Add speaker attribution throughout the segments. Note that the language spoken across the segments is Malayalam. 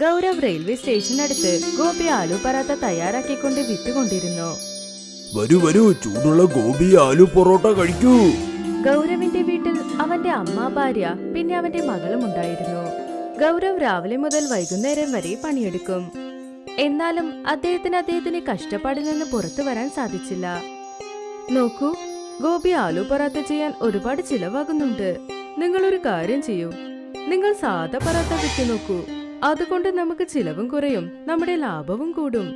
Speaker 1: ഗൗരവ് റെയിൽവേ സ്റ്റേഷനടുത്ത് ഗോപി ആലു പറാത്ത തയ്യാറാക്കിക്കൊണ്ട് വിറ്റുകൊണ്ടിരുന്നു.
Speaker 2: വരൂ വരൂ, ചൂടുള്ള ഗോപി ആലു പൊറോട്ട കഴിക്കൂ.
Speaker 1: ഗൗരവിന്റെ വീട്ടിൽ അവന്റെ അമ്മ, ഭാര്യ, പിന്നെ അവന്റെ മകളും ഉണ്ടായിരുന്നു. ഗൗരവ് രാവിലെ മുതൽ വൈകുന്നേരം വരെ പണിയെടുക്കും. എന്നാലും അദ്ദേഹത്തിന് കഷ്ടപ്പാടിൽ നിന്ന് പുറത്തു വരാൻ സാധിച്ചില്ല. നോക്കൂ, ഗോപി ആലു പറാത്ത ചെയ്യാൻ ഒരുപാട് ചിലവാകുന്നുണ്ട്. നിങ്ങൾ ഒരു കാര്യം ചെയ്യൂ, നിങ്ങൾ സാധാ പറാത്ത വിറ്റ് നോക്കൂ. അതുകൊണ്ട് നമുക്ക് ചിലവും കുറയും, നമ്മുടെ ലാഭവും കൂടും.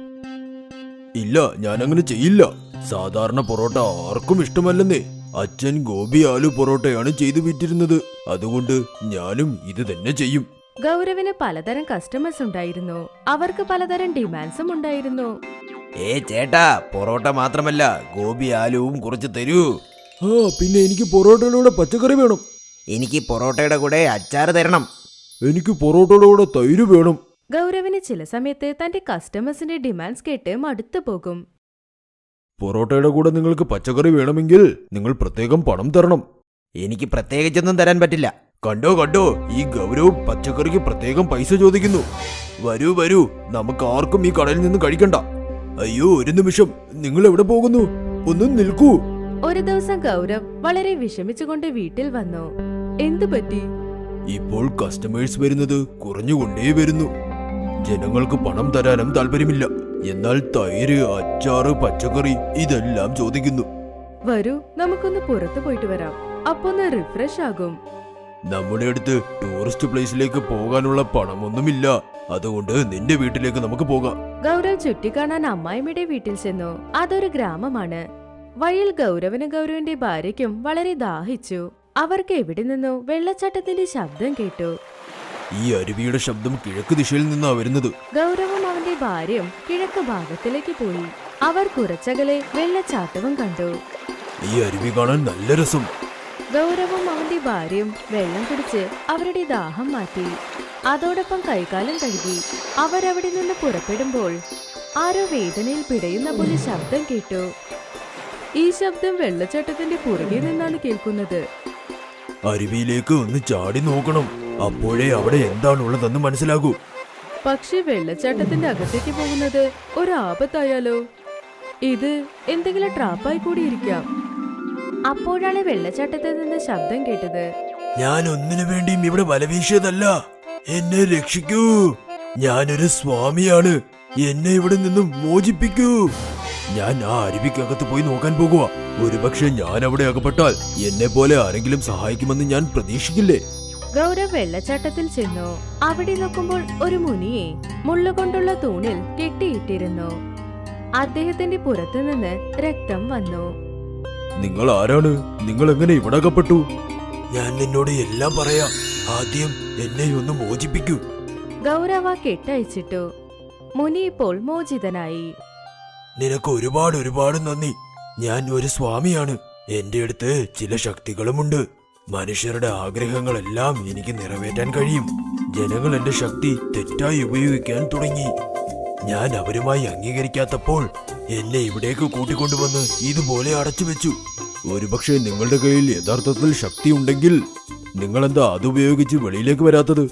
Speaker 2: ഇല്ല, ഞാൻ അങ്ങനെ ചെയ്യില്ല. സാധാരണ പൊറോട്ട ആർക്കും ഇഷ്ടമല്ലെന്നേ. അച്ഛൻ ഗോപി ആലു പൊറോട്ടയാണ് ചെയ്തു വിറ്റിരുന്നത്. അതുകൊണ്ട് ഞാനും ഇത് തന്നെ ചെയ്യും.
Speaker 1: ഗൗരവിന് പലതരം കസ്റ്റമേഴ്സ് ഉണ്ടായിരുന്നു. അവർക്ക് പലതരം ഡിമാൻഡ്സും ഉണ്ടായിരുന്നു.
Speaker 2: ചേട്ടാ, പൊറോട്ട മാത്രമല്ല ഗോപി ആലുവും കുറച്ച് തരൂ. പിന്നെ എനിക്ക് പൊറോട്ടയുടെ കൂടെ പച്ചക്കറി വേണം.
Speaker 3: എനിക്ക് പൊറോട്ടയുടെ കൂടെ അച്ചാർ തരണം.
Speaker 2: എനിക്ക് പൊറോട്ടയുടെ കൂടെ തൈര് വേണം.
Speaker 1: ഗൗരവിന് ചില സമയത്ത് തന്റെ കസ്റ്റമേഴ്സിന്റെ ഡിമാൻഡ്സ് കേട്ട് മടുത്തു പോകും.
Speaker 2: പൊറോട്ടയുടെ കൂടെ നിങ്ങൾക്ക് പച്ചക്കറി വേണമെങ്കിൽ നിങ്ങൾ പ്രത്യേകം പണം തരണം.
Speaker 3: എനിക്ക് പ്രത്യേകിച്ചൊന്നും തരാൻ പറ്റില്ല.
Speaker 2: കണ്ടോ, ഈ ഗൗരവ് പച്ചക്കറിക്ക് പ്രത്യേകം പൈസ ചോദിക്കുന്നു. വരൂ വരൂ, നമുക്ക് ആർക്കും ഈ കടയിൽ നിന്ന് കഴിക്കണ്ട. അയ്യോ, ഒരു നിമിഷം, നിങ്ങൾ എവിടെ പോകുന്നു? ഒന്ന് നിൽക്കൂ.
Speaker 1: ഒരു ദിവസം ഗൗരവ് വളരെ വിഷമിച്ചുകൊണ്ട് വീട്ടിൽ വന്നു. എന്തു പറ്റി?
Speaker 2: ഇപ്പോൾ കസ്റ്റമേഴ്സ് വരുന്നത് കുറഞ്ഞുകൊണ്ടേ വരുന്നു. ജനങ്ങൾക്ക് പണം തരാനും താല്പര്യമില്ല. എന്നാൽ തൈര്, അച്ചാറ്, പച്ചക്കറി ഇതെല്ലാം ചോദിക്കുന്നു.
Speaker 1: വരൂ, നമുക്കൊന്ന് പുറത്തു പോയിട്ട് വരാം. അപ്പൊ ഒന്ന് റിഫ്രഷ് ആകും.
Speaker 2: നമ്മുടെ അടുത്ത് ടൂറിസ്റ്റ് പ്ലേസിലേക്ക് പോകാനുള്ള പണമൊന്നുമില്ല. അതുകൊണ്ട് നിന്റെ വീട്ടിലേക്ക് നമുക്ക് പോകാം.
Speaker 1: ഗൗരവ് ചുറ്റിക്കാണാൻ അമ്മായിമ്മയുടെ വീട്ടിൽ ചെന്നു. അതൊരു ഗ്രാമമാണ്. വഴിയിൽ ഗൗരവനും ഗൗരവിന്റെ ഭാര്യയ്ക്കും വളരെ ദാഹിച്ചു. അവർക്ക് എവിടെ നിന്നോ വെള്ളച്ചാട്ടത്തിന്റെ ശബ്ദം കേട്ടു.
Speaker 2: ഈ അരുവിയുടെ ശബ്ദം കിഴക്ക് ദിശയിൽ നിന്നാ വരുന്നത്.
Speaker 1: ഗൗരവും അവന്റെ ഭാര്യയും കിഴക്ക് ഭാഗത്തിലേക്ക് പോയി. അവർ കുറച്ചകലെ വെള്ളച്ചാട്ടവും കണ്ടു.
Speaker 2: ഈ അരുവി കാണാൻ നല്ല രസം.
Speaker 1: ഗൗരവും അവന്റെ ഭാര്യയും വെള്ളം കുടിച്ച് അവരുടെ ദാഹം മാറ്റി. അതോടൊപ്പം കൈകാലം കഴുകി. അവരവിടെ നിന്ന് പുറപ്പെടുമ്പോൾ ആരോ വേദനയിൽ പിടയുന്ന പോലെ ശബ്ദം കേട്ടു. ഈ ശബ്ദം വെള്ളച്ചാട്ടത്തിന്റെ പുറകെ നിന്നാണ് കേൾക്കുന്നത്.
Speaker 2: അരുവിയിലേക്ക് ഒന്ന് ചാടി നോക്കണം. അപ്പോഴേ അവിടെ എന്താണുള്ളതെന്ന് മനസ്സിലാകൂ.
Speaker 1: പക്ഷെ വെള്ളച്ചാട്ടത്തിന്റെ അകത്തേക്ക് പോകുന്നത് ഒരു ആപത്തായാലോ? ഇത് എന്തെങ്കിലും ട്രാപ്പായി കൂടിയിരിക്കാം. അപ്പോഴാണ് വെള്ളച്ചാട്ടത്തിൽ നിന്ന് ശബ്ദം കേട്ടത്.
Speaker 2: ഞാൻ ഒന്നിനു വേണ്ടിയും ഇവിടെ വലവീശിയതല്ല. എന്നെ രക്ഷിക്കൂ. ഞാനൊരു സ്വാമിയാണ്. എന്നെ ഇവിടെ നിന്നും മോചിപ്പിക്കൂ. ഞാൻ ആ അരുവിക്കകത്ത് പോയി നോക്കാൻ പോകുക. ഒരുപക്ഷെ ഞാൻ അവിടെ അകപ്പെട്ടാൽ എന്നെ പോലെ ആരെങ്കിലും സഹായിക്കുമെന്ന് ഞാൻ പ്രതീക്ഷിക്കില്ലേ?
Speaker 1: ഗൗരവ് വെള്ളച്ചാട്ടത്തിൽ ചെന്നു. അവിടെ നോക്കുമ്പോൾ ഒരു മുനിയെ മുള്ളുകൊണ്ടുള്ള തൂണിൽ കെട്ടിയിട്ടിരുന്നു. അദ്ദേഹത്തിന്റെ പുറത്തു നിന്ന് രക്തം വന്നു.
Speaker 2: നിങ്ങൾ ആരാണ്? നിങ്ങൾ എങ്ങനെ ഇവിടെ അകപ്പെട്ടു? ഞാൻ നിന്നോട് എല്ലാം പറയാം. ആദ്യം എന്നെ ഒന്ന് മോചിപ്പിക്കൂ.
Speaker 1: ഗൗരവ കെട്ടയച്ചിട്ടു. മുനി ഇപ്പോൾ മോചിതനായി.
Speaker 2: നിനക്ക് ഒരുപാട് നന്ദി. ഞാൻ ഒരു സ്വാമിയാണ്. എന്റെ അടുത്ത് ചില ശക്തികളുമുണ്ട്. മനുഷ്യരുടെ ആഗ്രഹങ്ങളെല്ലാം എനിക്ക് നിറവേറ്റാൻ കഴിയും. ജനങ്ങൾ എന്റെ ശക്തി തെറ്റായി ഉപയോഗിക്കാൻ തുടങ്ങി. ഞാൻ അവരുമായി അംഗീകരിക്കാത്തപ്പോൾ എന്നെ ഇവിടേക്ക് കൂട്ടിക്കൊണ്ടുവന്ന് ഇതുപോലെ അടച്ചുവെച്ചു. ഒരുപക്ഷെ നിങ്ങളുടെ കയ്യിൽ യഥാർത്ഥത്തിൽ ശക്തി ഉണ്ടെങ്കിൽ നിങ്ങളെന്താ അതുപയോഗിച്ച് വെളിയിലേക്ക് വരാത്തത്?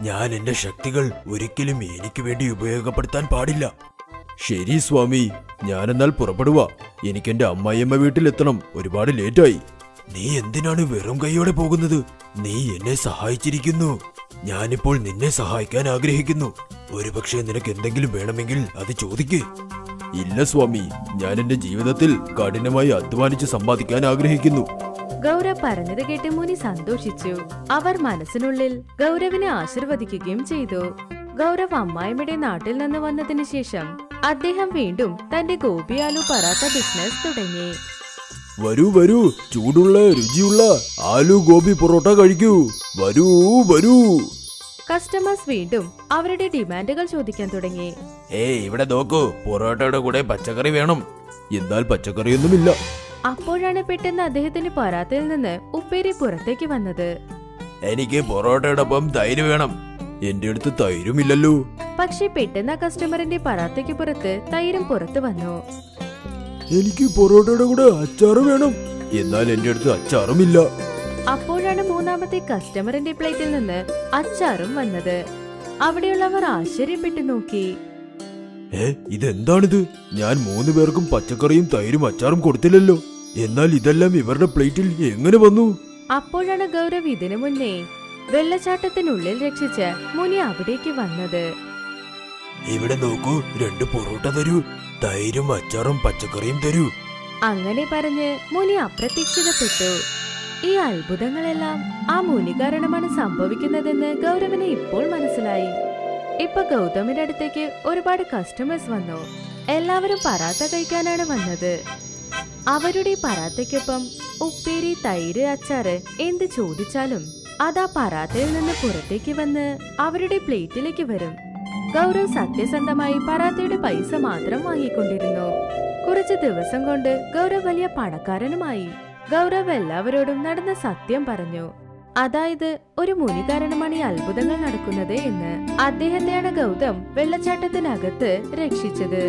Speaker 2: ഞാൻ എന്റെ ശക്തികൾ ഒരിക്കലും എനിക്ക് വേണ്ടി ഉപയോഗപ്പെടുത്താൻ പാടില്ല. ശരി സ്വാമി, ഞാനെന്നാൽ പുറപ്പെടുക. എനിക്കെന്റെ അമ്മായിയമ്മ വീട്ടിലെത്തണം. ഒരുപാട് ലേറ്റായി. നീ എന്തിനാണ് വെറും കൈയോടെ പോകുന്നത്? നീ എന്നെ സഹായിച്ചിരിക്കുന്നു. ഞാനിപ്പോൾ നിന്നെ സഹായിക്കാൻ ആഗ്രഹിക്കുന്നു. ഒരുപക്ഷെ നിനക്ക് എന്തെങ്കിലും വേണമെങ്കിൽ അത് ചോദിക്ക്. ഇല്ല സ്വാമി, ഞാൻ എന്റെ ജീവിതത്തിൽ കഠിനമായി അധ്വാനിച്ച് സമ്പാദിക്കാൻ ആഗ്രഹിക്കുന്നു.
Speaker 1: ഗൗരവ് പറഞ്ഞത് കേട്ട് മുനി സന്തോഷിച്ചു. അവർ മനസ്സിനുള്ളിൽ ഗൗരവിനെ ആശീർവദിക്കുകയും ചെയ്തു. ഗൗരവ് അമ്മായിമ്മയുടെ നാട്ടിൽ നിന്ന് വന്നതിന് ശേഷം അദ്ദേഹം വീണ്ടും തന്റെ ഗോപി ആലു പറാത്ത ബിസിനസ് തുടങ്ങി.
Speaker 2: വരൂ വരൂ, ചൂടുള്ള രുചിയുള്ള ആലു ഗോപി പൊറോട്ട കഴിക്കൂ. വരൂ വരൂ.
Speaker 1: കസ്റ്റമേഴ്സ് വീണ്ടും അവരുടെ ഡിമാൻഡുകൾ ചോദിക്കാൻ തുടങ്ങി.
Speaker 2: ഇവിടെ നോക്കൂ, പൊറോട്ടയുടെ കൂടെ പച്ചക്കറി വേണം. എന്നാൽ പച്ചക്കറിയൊന്നുമില്ല.
Speaker 1: അപ്പോഴാണ് പെട്ടെന്ന് അദ്ദേഹത്തിന്റെ പറാത്തയിൽ നിന്ന് ഉപ്പേരി പുറത്തേക്ക് വന്നത്.
Speaker 2: എനിക്ക് പൊറോട്ടയോടൊപ്പം തൈര് വേണം. എന്റെ അടുത്ത് തൈരുമില്ലല്ലോ.
Speaker 1: പക്ഷെ പെട്ടെന്ന് ആ കസ്റ്റമറിന്റെ പറാത്തയ്ക്ക് പുറത്ത് തൈരും പുറത്തു വന്നു.
Speaker 2: എനിക്ക് പൊറോട്ടയുടെ കൂടെ അച്ചാറ് വേണം. എന്നാൽ എന്റെ അടുത്ത് അച്ചാറുമില്ല.
Speaker 1: അപ്പോഴാണ് മൂന്നാമത്തെ കസ്റ്റമറിന്റെ പ്ലേറ്റിൽ നിന്ന് അച്ചാറും വന്നത്. അവിടെയുള്ളവർ ആശ്ചര്യപ്പെട്ടു നോക്കി.
Speaker 2: ഇതെന്താണിത്? ഞാൻ 3 പേർക്കും പച്ചക്കറിയും തൈരും അച്ചാറും കൊടുത്തില്ലല്ലോ. എന്നാൽ ഇതെല്ലാം ഇവരുടെ പ്ലേറ്റിൽ എങ്ങനെ വന്നു?
Speaker 1: അപ്പോഴാണ് ഗൗരവ് ഇതിനു മുന്നേ വെള്ളച്ചാട്ടത്തിനുള്ളിൽ രക്ഷിച്ച് മുനി അവിടേക്ക് വന്നത്.
Speaker 2: ഇവിടെ നോക്കൂ, 2 പൊറോട്ട തരൂ, തൈരും അച്ചാറും പച്ചക്കറിയും തരൂ.
Speaker 1: അങ്ങനെ പറഞ്ഞ് മുനി അപ്രത്യക്ഷിതപ്പെട്ടു. ഈ അത്ഭുതങ്ങളെല്ലാം ആ മുനി കാരണമാണ് സംഭവിക്കുന്നതെന്ന് ഗൗരവിന് ഇപ്പോൾ മനസ്സിലായി. ഇപ്പൊ ഗൗതമിന്റെ അടുത്തേക്ക് ഒരുപാട് കസ്റ്റമേഴ്സ് വന്നു. എല്ലാവരും പറാത്ത കഴിക്കാനാണ് വന്നത്. അവരുടെ പറാത്തയ്ക്കൊപ്പം ഉപ്പേരി, തൈര്, അച്ചാറ് എന്ത് ചോദിച്ചാലും അതാ പറാത്തയിൽ നിന്ന് പുറത്തേക്ക് വന്ന് അവരുടെ പ്ലേറ്റിലേക്ക് വരും. ഗൗരവ് സത്യസന്ധമായി പറാത്തയുടെ പൈസ മാത്രം വാങ്ങിക്കൊണ്ടിരുന്നു. കുറച്ച് ദിവസം കൊണ്ട് ഗൗരവ് വലിയ പണക്കാരനുമായി. ഗൗരവ് എല്ലാവരോടും നടന്ന സത്യം പറഞ്ഞു. അതായത് ഒരു മുനി കാരണമാണ് ഈ അത്ഭുതങ്ങൾ നടക്കുന്നത് എന്ന്. അദ്ദേഹത്തെയാണ് ഗൗതം വെള്ളച്ചാട്ടത്തിനകത്ത് രക്ഷിച്ചത്.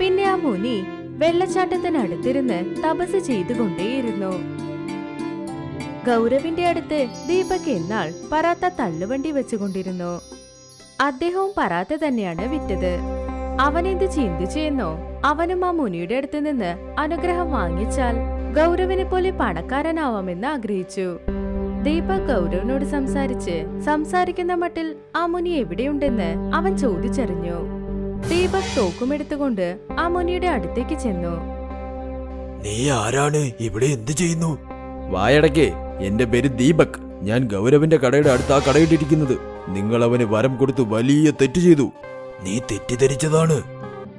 Speaker 1: പിന്നെ ആ മുനി വെള്ളച്ചാട്ടത്തിനടുത്തിരുന്ന് തപസ് ചെയ്തുകൊണ്ടേയിരുന്നു. ഗൗരവിന്റെ അടുത്ത് ദീപക് എന്നാൾ പറാത്ത തള്ളുവണ്ടി വെച്ചുകൊണ്ടിരുന്നു. അദ്ദേഹവും പറാത്ത തന്നെയാണ് വിറ്റത്. അവനെന്ത് ചിന്തിച്ചു എന്നോ, അവനും ആ മുനിയുടെ അടുത്ത് നിന്ന് അനുഗ്രഹം വാങ്ങിച്ചാൽ ഗൗരവിനെ പോലെ പണക്കാരനാവാമെന്ന് ആഗ്രഹിച്ചു. ദീപക് ഗൗരവിനോട് സംസാരിക്കുന്ന മട്ടിൽ ആ മുനി എവിടെയുണ്ടെന്ന് അവൻ ചോദിച്ചറിഞ്ഞു. ദീപക് തോക്കുമെടുത്തുകൊണ്ട് ആ മുനിയുടെ അടുത്തേക്ക് ചെന്നു.
Speaker 2: നീ ആരാണ്? ഇവിടെ എന്ത് ചെയ്യുന്നു?
Speaker 4: വായടക്കേ, എന്റെ പേര് ദീപക്. ഞാൻ ഗൗരവിന്റെ കടയുടെ അടുത്താ കടയിട്ടിരിക്കുന്നത്. നിങ്ങൾ അവന് വരം കൊടുത്തു വലിയ തെറ്റ് ചെയ്തു.
Speaker 2: നീ തെറ്റിദ്ധരിച്ചതാണ്.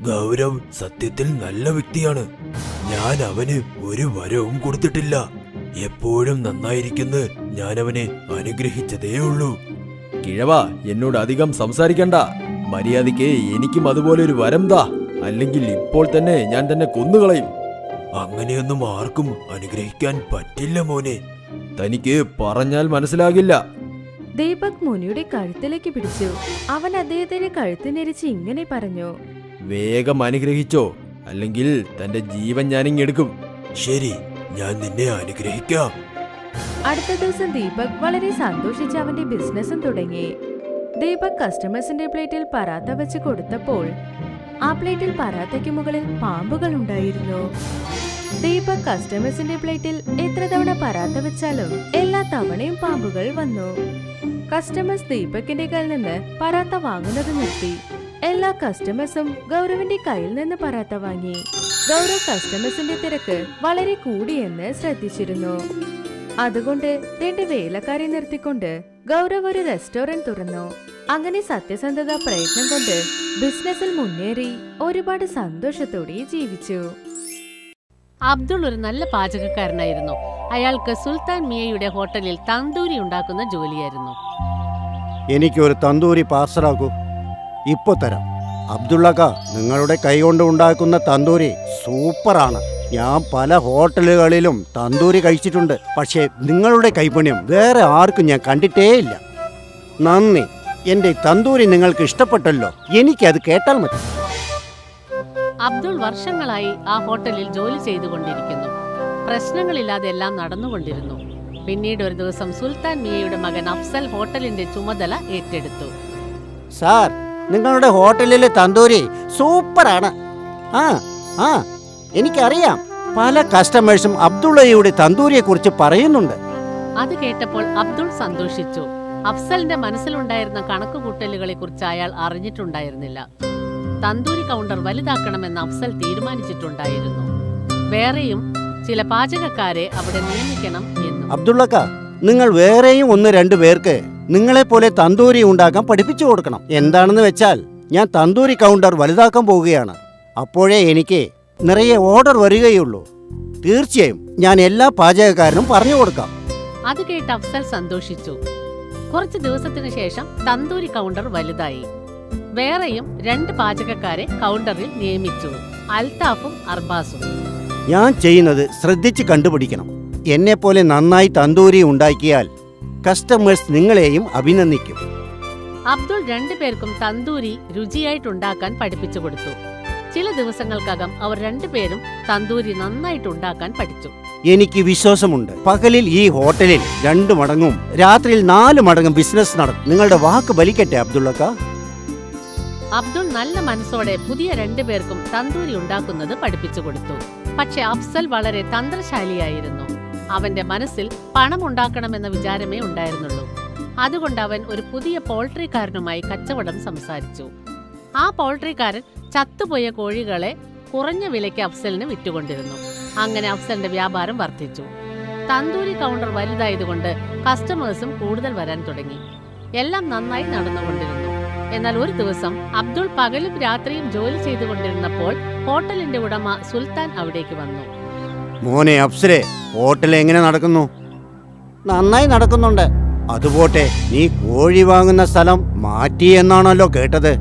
Speaker 2: ഗൗരവ് സത്യത്തിൽ നല്ല വ്യക്തിയാണ്. ഞാൻ അവന് ഒരു വരവും കൊടുത്തിട്ടില്ല. എപ്പോഴും നന്നായിരിക്കുന്ന ഞാൻ അവനെ അനുഗ്രഹിച്ചതേ ഉള്ളൂ.
Speaker 4: കിഴവാ, എന്നോട് അധികം സംസാരിക്കണ്ട. മര്യാദയ്ക്ക് എനിക്കും അതുപോലെ ഒരു വരം താ, അല്ലെങ്കിൽ ഇപ്പോൾ തന്നെ ഞാൻ തന്നെ കൊന്നുകളയും.
Speaker 2: അങ്ങനെയൊന്നും ആർക്കും അനുഗ്രഹിക്കാൻ പറ്റില്ല മോനെ.
Speaker 4: തനിക്ക് പറഞ്ഞാൽ മനസ്സിലാകില്ല.
Speaker 1: ദീപക് മുനിയുടെ കഴുത്തിലേക്ക് പിടിച്ചു. അവൻ അദ്ദേഹത്തിന്റെ കഴുത്ത് ഞെരിച്ച് ഇങ്ങനെ പറഞ്ഞു.
Speaker 4: വേഗം അനുഗ്രഹിച്ചോ, അല്ലെങ്കിൽ തന്റെ ജീവൻ ഞാനിങ്ങെടുക്കും.
Speaker 2: ശരി, ഞാൻ നിന്നെ അനുഗ്രഹിക്കാം.
Speaker 1: അടുത്ത ദിവസം ദീപക് വളരെ സന്തോഷിച്ച് അവന്റെ ബിസിനസ്സും തുടങ്ങി. ദീപക് കസ്റ്റമേഴ്സിന്റെ പ്ലേറ്റിൽ പറാത്ത വെച്ച് കൊടുത്തപ്പോൾ ആ പ്ലേറ്റിൽ പറാത്തയ്ക്ക് മുകളിൽ പാമ്പുകൾ ഉണ്ടായിരുന്നു. ദീപക് കസ്റ്റമേഴ്സിന്റെ പ്ലേറ്റിൽ എത്ര തവണ പറാത്ത വെച്ചാലും എല്ലാ തവണയും പാമ്പുകൾ വന്നു. കസ്റ്റമേഴ്സ് ദീപകിന്റെ കയ്യിൽ നിന്ന് പറാത്ത വാങ്ങുന്നത് നിർത്തി. എല്ലാ കസ്റ്റമേഴ്സും ഗൗരവിന്റെ കയ്യിൽ നിന്ന് പറാത്ത വാങ്ങി. ഗൗരവ് കസ്റ്റമേഴ്സിന്റെ തിരക്ക് വളരെ കൂടിയെന്ന് ശ്രദ്ധിച്ചിരുന്നു. അതുകൊണ്ട് 2 വേലക്കാരെ നിർത്തിക്കൊണ്ട് ഗൗരവ് ഒരു റെസ്റ്റോറന്റ് തുറന്നു. അങ്ങനെ സത്യസന്ധത പ്രയത്നം കൊണ്ട് ബിസിനസ്സിൽ മുന്നേറി ഒരുപാട് സന്തോഷത്തോടെ ജീവിച്ചു.
Speaker 5: അബ്ദുൾ ഒരു നല്ല പാചകക്കാരനായിരുന്നു. അയാൾക്ക് സുൽത്താൻ മിയയുടെ ഹോട്ടലിൽ തന്തൂരി ഉണ്ടാക്കുന്ന ജോലിയായിരുന്നു.
Speaker 6: എനിക്കൊരു തന്തൂരി പാർസലാക്കൂ. ഇപ്പൊ തരാം. അബ്ദുള്ളക്ക, നിങ്ങളുടെ കൈകൊണ്ട് ഉണ്ടാക്കുന്ന തന്തൂരി സൂപ്പറാണ്. ഞാൻ പല ഹോട്ടലുകളിലും തന്തൂരി കഴിച്ചിട്ടുണ്ട്. പക്ഷേ നിങ്ങളുടെ കൈപുണ്യം വേറെ ആർക്കും ഞാൻ കണ്ടിട്ടേയില്ല. നന്ദി. എന്റെ തന്തൂരി നിങ്ങൾക്ക് ഇഷ്ടപ്പെട്ടല്ലോ. എനിക്കത് കേട്ടാൽ മതി.
Speaker 5: അബ്ദുൾ വർഷങ്ങളായി ആ ഹോട്ടലിൽ ജോലി ചെയ്തുകൊണ്ടിരിക്കുന്നു. പ്രശ്നങ്ങളില്ലാതെ എല്ലാം നടന്നുകൊണ്ടിരുന്നു. പിന്നീട് ഒരു ദിവസം സുൽത്താൻ മിയയുടെ മകൻ അഫ്സൽ ഹോട്ടലിന്റെ ചുമതല ഏറ്റെടുത്തു.
Speaker 6: സാർ, നിങ്ങളുടെ ഹോട്ടലിലെ തന്തൂരി സൂപ്പറാണ്. ആ എനിക്കറിയാം. പല കസ്റ്റമേഴ്സും അബ്ദുള്ളയുടെ തന്തൂരിയെ കുറിച്ച് പറയുന്നുണ്ട്.
Speaker 5: അത് കേട്ടപ്പോൾ അബ്ദുൾ സന്തോഷിച്ചു. അഫ്സലിന്റെ മനസ്സിലുണ്ടായിരുന്ന കണക്കുകൂട്ടലുകളെ കുറിച്ച് അയാൾ അറിഞ്ഞിട്ടുണ്ടായിരുന്നില്ല. തന്തൂരി കൗണ്ടർ വലുതാക്കണമെന്ന് അഫ്സൽ തീരുമാനിച്ചിട്ടുണ്ടായിരുന്നു. വേറെയും ചില പാചകക്കാരെ അവിടെ നിയമിക്കണം എന്നും.
Speaker 6: അബ്ദുള്ളക്ക, നിങ്ങൾ വേറെയും 1-2 പേർക്ക് നിങ്ങളെപ്പോലെ തന്തൂരി ഉണ്ടാക്കാൻ പഠിപ്പിച്ചു കൊടുക്കണം. എന്താണെന്ന് വെച്ചാൽ, ഞാൻ തന്തൂരി കൗണ്ടർ വലുതാക്കാൻ പോവുകയാണ്. അപ്പോഴേ എനിക്ക് നിറയെ ഓർഡർ വരികയുള്ളൂ. തീർച്ചയായും ഞാൻ എല്ലാ പാചകക്കാരനും പറഞ്ഞു കൊടുക്കാം.
Speaker 5: അത് കേട്ട് അഫ്സൽ സന്തോഷിച്ചു. കുറച്ചു ദിവസത്തിനു ശേഷം തന്തൂരി കൗണ്ടർ വലുതായി. വേറെയും 2 പാചകക്കാരെ കൗണ്ടറിൽ നിയമിച്ചു, അൽത്താഫും അർബാസും.
Speaker 6: ഞാൻ ചെയ്യുന്നത് ശ്രദ്ധിച്ച് കണ്ടുപിടിക്കണം. എന്നെപ്പോലെ നന്നായി തന്തൂരി ഉണ്ടാക്കിയാൽ കസ്റ്റമേഴ്സ് നിങ്ങളെയും അഭിനന്ദിക്കും.
Speaker 5: അബ്ദുൾ 2 പേർക്കും തന്തൂരി രുചിയായിട്ടുണ്ടാക്കാൻ പഠിപ്പിച്ചു കൊടുത്തു. ചില ദിവസങ്ങൾക്കകം അവർ 2 പേരും തന്തൂരി നന്നായിട്ടുണ്ടാക്കാൻ പഠിച്ചു.
Speaker 6: എനിക്ക് വിശ്വാസമുണ്ട്. പകലിൽ ഈ ഹോട്ടലിൽ 2 മടങ്ങും രാത്രിയിൽ 4 മടങ്ങും ബിസിനസ് നടക്കും. നിങ്ങളുടെ വാക്ക് ബലിക്കട്ടെ അബ്ദുള്ളക്ക.
Speaker 5: അബ്ദുൾ നല്ല മനസ്സോടെ പുതിയ 2 പേർക്കും തന്തൂരി ഉണ്ടാക്കുന്നത് പഠിപ്പിച്ചു കൊടുത്തു. പക്ഷെ അഫ്സൽ വളരെ തന്ത്രശാലിയായിരുന്നു. അവന്റെ മനസ്സിൽ പണം ഉണ്ടാക്കണമെന്ന വിചാരമേ ഉണ്ടായിരുന്നുള്ളൂ. അതുകൊണ്ട് അവൻ ഒരു പുതിയ പോൾട്രിക്കാരനുമായി കച്ചവടം സംസാരിച്ചു. ആ പോൾട്രിക്കാരൻ ചത്തുപോയ കോഴികളെ കുറഞ്ഞ വിലയ്ക്ക് അഫ്സലിന് വിറ്റുകൊണ്ടിരുന്നു. അങ്ങനെ അഫ്സലിന്റെ വ്യാപാരം വർദ്ധിച്ചു. തന്തൂരി കൗണ്ടർ വലുതായതുകൊണ്ട് കസ്റ്റമേഴ്സും കൂടുതൽ വരാൻ തുടങ്ങി. എല്ലാം നന്നായി നടന്നുകൊണ്ടിരുന്നു. എന്നാൽ ഒരു ദിവസം അബ്ദുൾ പകലും രാത്രിയും ജോലി ചെയ്തുകൊണ്ടിരുന്നപ്പോൾ ഹോട്ടലിന്റെ ഉടമ സുൽത്താൻ അവിടേക്ക് വന്നു.
Speaker 6: മോനെ അഫ്സലെ, ഹോട്ടൽ എങ്ങനെ നടക്കുന്നു? നന്നായി നടക്കുന്നുണ്ട്. അതുപോട്ടെ, നീ കോഴി വാങ്ങുന്ന സ്ഥലം മാറ്റി എന്നാണല്ലോ കേട്ടത്.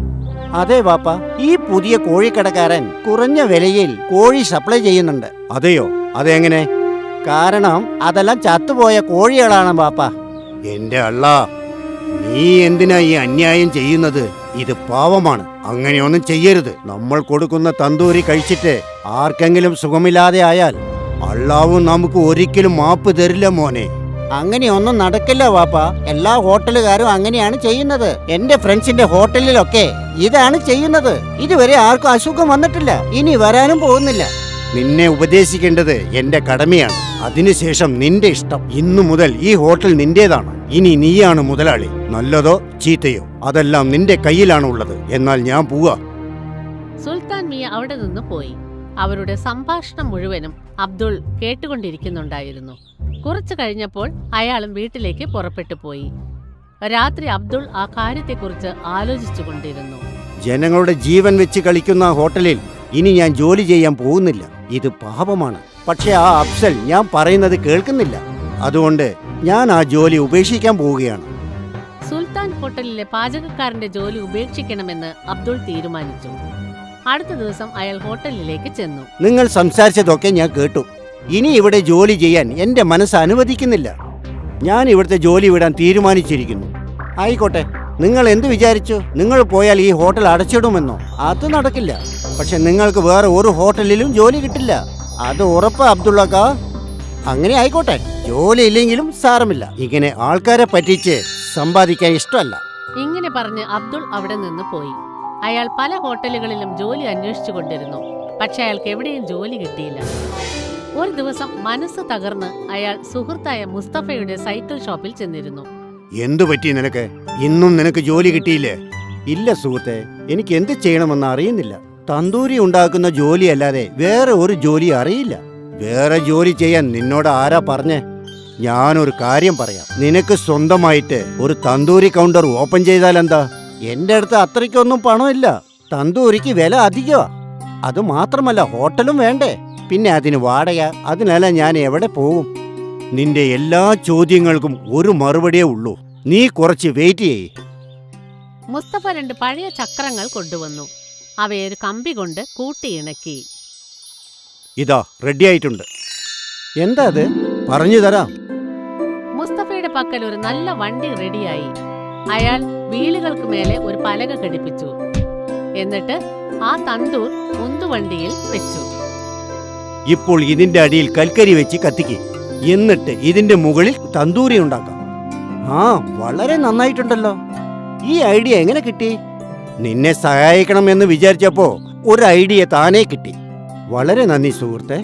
Speaker 6: അതെ വാപ്പ, ഈ പുതിയ കോഴിക്കടക്കാരൻ കുറഞ്ഞ വിലയിൽ കോഴി സപ്ലൈ ചെയ്യുന്നുണ്ട്. അതെയോ? അതെങ്ങനെ? കാരണം അതെല്ലാം ചത്തുപോയ കോഴികളാണ് വാപ്പ. എന്റെ അള്ളാ, നീ എന്തിനാ ഈ അന്യായം ചെയ്യുന്നത്? ഇത് പാവമാണ്. അങ്ങനെയൊന്നും ചെയ്യരുത്. നമ്മൾ കൊടുക്കുന്ന തന്തൂരി കഴിച്ചിട്ട് ആർക്കെങ്കിലും സുഖമില്ലാതെ ആയാൽ അള്ളാവും നമുക്ക് ഒരിക്കലും മാപ്പ് തരില്ല മോനെ. അങ്ങനെയൊന്നും നടക്കില്ല വാപ്പ. എല്ലാ ഹോട്ടലുകാരും അങ്ങനെയാണ് ചെയ്യുന്നത്. എന്റെ ഫ്രണ്ട്സിന്റെ ഹോട്ടലിലൊക്കെ ഇതാണ് ചെയ്യുന്നത്. ഇതുവരെ ആർക്കും അസുഖം വന്നിട്ടില്ല, ഇനി വരാനും പോകുന്നില്ല. നിന്നെ ഉപദേശിക്കേണ്ടത് എന്റെ കടമയാണ്. അതിനുശേഷം നിന്റെ ഇഷ്ടം. ഇന്നു മുതൽ ഈ ഹോട്ടൽ നിന്റേതാണ്. ഇനി നീയാണ് മുതലാളി. നല്ലതോ ചീത്തയോ അതെല്ലാം നിന്റെ കയ്യിലാണ് ഉള്ളത്. എന്നാൽ ഞാൻ പോവാ.
Speaker 5: സുൽത്താൻ മിയ അവിടെ നിന്ന് പോയി. അവരുടെ സംഭാഷണം മുഴുവനും അബ്ദുൾ കേട്ടുകൊണ്ടിരിക്കുന്നുണ്ടായിരുന്നു. കുറച്ചു കഴിഞ്ഞപ്പോൾ അയാളും വീട്ടിലേക്ക് പുറപ്പെട്ടു പോയി. രാത്രി അബ്ദുൾ ആ കാര്യത്തെക്കുറിച്ച് ആലോചിച്ചു കൊണ്ടിരുന്നു.
Speaker 6: ജനങ്ങളുടെ ജീവൻ വെച്ച് കളിക്കുന്ന ഹോട്ടലിൽ ഇനി ഞാൻ ജോലി ചെയ്യാൻ പോകുന്നില്ല. ഇത് പാപമാണ്. പക്ഷെ ആ അഫ്സൽ ഞാൻ പറയുന്നത് കേൾക്കുന്നില്ല. അതുകൊണ്ട് ഞാൻ ആ ജോലി ഉപേക്ഷിക്കാൻ പോവുകയാണ്.
Speaker 5: സുൽത്താൻ ഹോട്ടലിലെ പാചകക്കാരന്റെ ജോലി ഉപേക്ഷിക്കണമെന്ന് അബ്ദുൾ തീരുമാനിച്ചു. അടുത്ത ദിവസം അയാൾ ഹോട്ടലിലേക്ക് ചെന്നു.
Speaker 6: നിങ്ങൾ സംസാരിച്ചതൊക്കെ ഞാൻ കേട്ടു. ഇനി ഇവിടെ ജോലി ചെയ്യാൻ എന്റെ മനസ്സ് അനുവദിക്കുന്നില്ല. ഞാൻ ഇവിടുത്തെ ജോലി വിടാൻ തീരുമാനിച്ചിരിക്കുന്നു. ആയിക്കോട്ടെ, നിങ്ങൾ എന്ത് വിചാരിച്ചു? നിങ്ങൾ പോയാൽ ഈ ഹോട്ടൽ അടച്ചിടുമെന്നോ? അത് നടക്കില്ല. പക്ഷെ നിങ്ങൾക്ക് വേറെ ഒരു ഹോട്ടലിലും ജോലി കിട്ടില്ല. അത് ഉറപ്പാ അബ്ദുള്ളക്ക. അങ്ങനെ ആയിക്കോട്ടെ, ജോലി ഇല്ലെങ്കിലും സാരമില്ല. ഇങ്ങനെ ആൾക്കാരെ പറ്റിച്ച് സമ്പാദിക്കാൻ ഇഷ്ടമല്ല.
Speaker 5: ഇങ്ങനെ പറഞ്ഞ് അബ്ദുൾ അവിടെ നിന്ന് പോയി. അയാൾ പല ഹോട്ടലുകളിലും ജോലി അന്വേഷിച്ചു കൊണ്ടിരുന്നു. പക്ഷെ അയാൾക്ക് എവിടെയും ജോലി കിട്ടിയില്ല. ഒരു ദിവസം മനസ്സ് തകർന്ന് അയാൾ സുഹൃത്തായ മുസ്തഫയുടെ സൈക്കിൾ ഷോപ്പിൽ ചെന്നിരുന്നു.
Speaker 6: എന്തു പറ്റി നിനക്ക്? ഇന്നും നിനക്ക് ജോലി കിട്ടിയില്ലേ? ഇല്ല സുഹൃത്തെ, എനിക്ക് എന്ത് ചെയ്യണമെന്ന് അറിയുന്നില്ല. തന്തൂരി ഉണ്ടാക്കുന്ന ജോലി അല്ലാതെ വേറെ ഒരു ജോലി അറിയില്ല. വേറെ ജോലി ചെയ്യാൻ നിന്നോട് ആരാ പറഞ്ഞേ? ഞാനൊരു കാര്യം പറയാം. നിനക്ക് സ്വന്തമായിട്ട് ഒരു തന്തൂരി കൗണ്ടർ ഓപ്പൺ ചെയ്താൽ എന്താ? എന്റെ അടുത്ത് അത്രയ്ക്കൊന്നും പണമില്ല. തന്തൂരിക്ക് വില അധികമാ. അത് മാത്രമല്ല, ഹോട്ടലും വേണ്ടേ? പിന്നെ അതിന് വാടക. അതിനെല്ലാം ഞാൻ എവിടെ പോകും? നിന്റെ എല്ലാ ചോദ്യങ്ങൾക്കും ഒരു മറുപടിയേ ഉള്ളൂ. നീ കുറച്ച് വെയിറ്റ് ചെയ്യ്.
Speaker 5: മുസ്തഫ 2 പഴയ ചക്രങ്ങൾ കൊണ്ടുവന്നു. അവയെ ഒരു കമ്പി കൊണ്ട് കൂട്ടിയിണക്കി.
Speaker 6: ഇതാ റെഡി ആയിട്ടുണ്ട്. എന്താ അത്? പറഞ്ഞു തരാം.
Speaker 5: മുസ്തഫയുടെ പക്കൽ ഒരു നല്ല വണ്ടി റെഡിയായി. അയാൾ വീലുകൾക്ക് മേലെ ഒരു പലക ഘടിപ്പിച്ചു. എന്നിട്ട് ആ തന്തൂർ ഉന്തുവണ്ടിയിൽ വെച്ചു.
Speaker 6: ഇപ്പോൾ ഇതിന്റെ അടിയിൽ കൽക്കരി വെച്ച് കത്തിക്ക്. എന്നിട്ട് ഇതിന്റെ മുകളിൽ തന്തൂരി ഉണ്ടാക്കാം. ആ, വളരെ നന്നായിട്ടുണ്ടല്ലോ. ഈ ഐഡിയ എങ്ങനെ കിട്ടി? നിന്നെ സഹായിക്കണം എന്ന് വിചാരിച്ചപ്പോ ഒരു ഐഡിയ താനേ കിട്ടി. വളരെ നന്ദി സുഹൃത്തെ.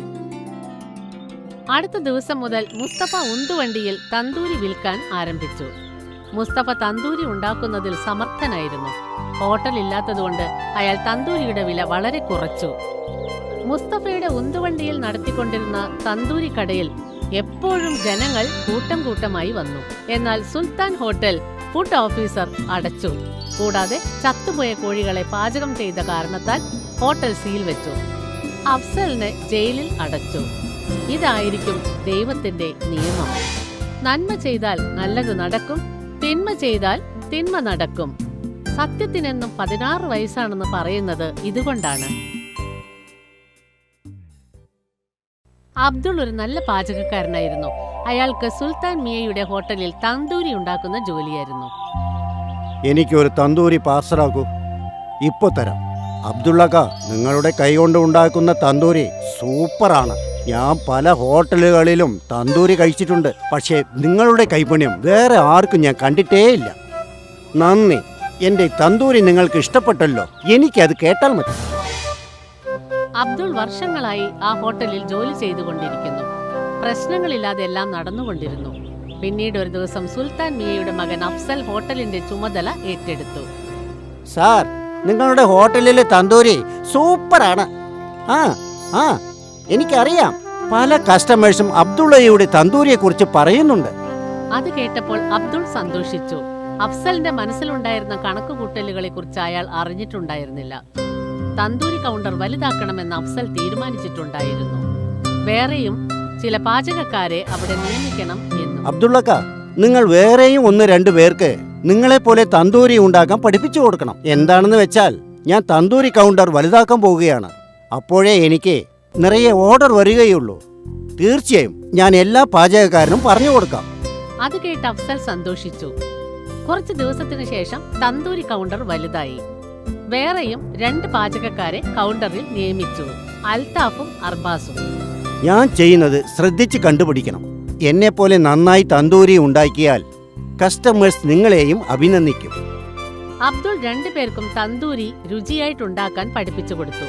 Speaker 5: അടുത്ത ദിവസം മുതൽ മുസ്തഫ ഉന്തുവണ്ടിയിൽ തന്തൂരി വിൽക്കാൻ ആരംഭിച്ചു. മുസ്തഫ തന്തൂരി ഉണ്ടാക്കുന്നതിൽ സമർത്ഥനായിരുന്നു. ഹോട്ടൽ ഇല്ലാത്തതുകൊണ്ട് അയാൾ തന്തൂരിയുടെ വില വളരെ കുറച്ചു. മുസ്തഫയുടെ ഉന്തുവണ്ടിയിൽ നടത്തിക്കൊണ്ടിരുന്ന തന്തൂരി കടയിൽ എപ്പോഴും ജനങ്ങൾ കൂട്ടം കൂട്ടമായി വന്നു. എന്നാൽ സുൽത്താൻ ഹോട്ടൽ ഫുഡ് ഓഫീസർ അടച്ചു. കൂടാതെ ചത്തുപോയ കോഴികളെ പാചകം ചെയ്ത കാരണത്താൽ ഹോട്ടൽ സീൽ വെച്ചു. അഫ്സലിനെ ജയിലിൽ അടച്ചു. ഇതായിരിക്കും ദൈവത്തിന്റെ നിയമം. നന്മ ചെയ്താൽ നല്ലത് നടക്കും, തിന്മ ചെയ്താൽ തിന്മ നടക്കും. സത്യത്തിനെന്നും 16 വയസ്സാണെന്ന് പറയുന്നത് ഇതുകൊണ്ടാണ്. അബ്ദുൾ ഒരു നല്ല പാചകക്കാരനായിരുന്നു. അയാൾക്ക് സുൽത്താൻ മിയയുടെ ഹോട്ടലിൽ തന്തൂരി ഉണ്ടാക്കുന്ന ജോലിയായിരുന്നു.
Speaker 6: എനിക്കൊരു തന്തൂരി പാർസലാക്കൂ. ഇപ്പൊ തരാം. അബ്ദുള്ളക്ക, നിങ്ങളുടെ കൈകൊണ്ട് ഉണ്ടാക്കുന്ന തന്തൂരി സൂപ്പറാണ്. ഞാൻ പല ഹോട്ടലുകളിലും തന്തൂരി കഴിച്ചിട്ടുണ്ട്. പക്ഷേ നിങ്ങളുടെ കൈപുണ്യം വേറെ ആർക്കും ഞാൻ കണ്ടിട്ടേയില്ല. നന്ദി. എൻ്റെ തന്തൂരി നിങ്ങൾക്ക് ഇഷ്ടപ്പെട്ടല്ലോ. എനിക്കത് കേട്ടാൽ മതി.
Speaker 5: അബ്ദുൾ വർഷങ്ങളായി ആ ഹോട്ടലിൽ ജോലി ചെയ്തുകൊണ്ടിരിക്കുന്നു. പ്രശ്നങ്ങളില്ലാതെ എല്ലാം നടന്നുകൊണ്ടിരുന്നു. പിന്നീട് ഒരു ദിവസം സുൽത്താൻ മിയയുടെ മകൻ അഫ്സൽ ഹോട്ടലിന്റെ ചുമതല ഏറ്റെടുത്തു.
Speaker 6: സാർ, നിങ്ങളുടെ ഹോട്ടലിലെ തന്തൂരി സൂപ്പറാണ്. ആ ആ എനിക്കറിയാം. പല കസ്റ്റമേഴ്സും അബ്ദുള്ളയുടെ തന്തൂരിയെക്കുറിച്ച് പറയുന്നുണ്ട്.
Speaker 5: അത് കേട്ടപ്പോൾ അബ്ദുൾ സന്തോഷിച്ചു. അഫ്സലിന്റെ മനസ്സിലുണ്ടായിരുന്ന കണക്കുകൂട്ടലുകളെ കുറിച്ച് അയാൾ അറിഞ്ഞിട്ടുണ്ടായിരുന്നില്ല. തന്തൂരി കൗണ്ടർ വലുതാക്കണമെന്ന് അഫ്സൽ തീരുമാനിച്ചിട്ടുണ്ടായിരുന്നു. വേറെയും ചില പാചകക്കാരെ അവിടെ നിയമിക്കണം എന്നും.
Speaker 6: അബ്ദുള്ളക്ക, നിങ്ങൾ വേറെയും 1-2 പേർക്ക് നിങ്ങളെപ്പോലെ തന്തൂരി ഉണ്ടാക്കാൻ പഠിപ്പിച്ചു കൊടുക്കണം. എന്താണെന്ന് വെച്ചാൽ ഞാൻ തന്തൂരി കൗണ്ടർ വലുതാക്കാൻ പോവുകയാണ്. അപ്പോഴേ എനിക്ക് നിറയെ ഓർഡർ വരികയുള്ളൂ. തീർച്ചയായും ഞാൻ എല്ലാ പാചകക്കാരനും പറഞ്ഞു കൊടുക്കാം.
Speaker 5: അത് കേട്ട് അഫ്സൽ സന്തോഷിച്ചു. കുറച്ചു ദിവസത്തിനു ശേഷം തന്തൂരി കൗണ്ടർ വലുതായി. വേറെയും 2 പാചകക്കാരെ കൗണ്ടറിൽ നിയമിച്ചു, അൽത്താഫും അർബാസും.
Speaker 6: ഞാൻ ചെയ്യുന്നത് ശ്രദ്ധിച്ച് കണ്ടുപിടിക്കണം. എന്നെപ്പോലെ നന്നായി തന്തൂരി ഉണ്ടാക്കിയാൽ കസ്റ്റമേഴ്സ് നിങ്ങളെയും അഭിനന്ദിക്കും.
Speaker 5: അബ്ദുൾ 2 പേർക്കും തന്തൂരി രുചിയായിട്ടുണ്ടാക്കാൻ പഠിപ്പിച്ചു കൊടുത്തു.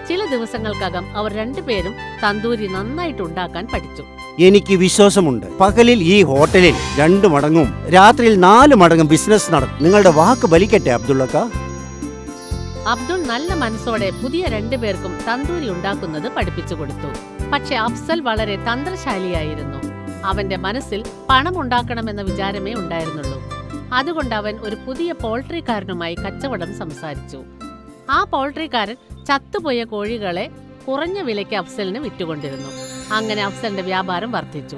Speaker 5: ചില ദിവസങ്ങൾക്കകം അവർ 2 പേരും തന്തൂരി നന്നായിട്ടുണ്ടാക്കാൻ പഠിച്ചു.
Speaker 6: എനിക്ക് വിശ്വാസമുണ്ട്, പകലിൽ ഈ ഹോട്ടലിൽ 2 മടങ്ങും രാത്രിയിൽ 4 മടങ്ങും ബിസിനസ് നടക്കും. നിങ്ങളുടെ വാക്ക് ബലിക്കട്ടെ അബ്ദുള്ളക്ക.
Speaker 5: അബ്ദുൾ നല്ല മനസ്സോടെ പുതിയ 2 പേർക്കും തന്തൂരി ഉണ്ടാക്കുന്നത് പഠിപ്പിച്ചു കൊടുത്തു. പക്ഷെ അഫ്സൽ വളരെ തന്ത്രശാലിയായിരുന്നു. അവന്റെ മനസ്സിൽ പണം ഉണ്ടാക്കണമെന്ന വിചാരമേ ഉണ്ടായിരുന്നുള്ളൂ. അതുകൊണ്ട് അവൻ ഒരു പുതിയ പോൾട്രിക്കാരനുമായി കച്ചവടം സംസാരിച്ചു. ആ പോൾട്രിക്കാരൻ ചത്തുപോയ കോഴികളെ കുറഞ്ഞ വിലയ്ക്ക് അഫ്സലിന് വിറ്റുകൊണ്ടിരുന്നു. അങ്ങനെ അഫ്സലിന്റെ വ്യാപാരം വർദ്ധിച്ചു.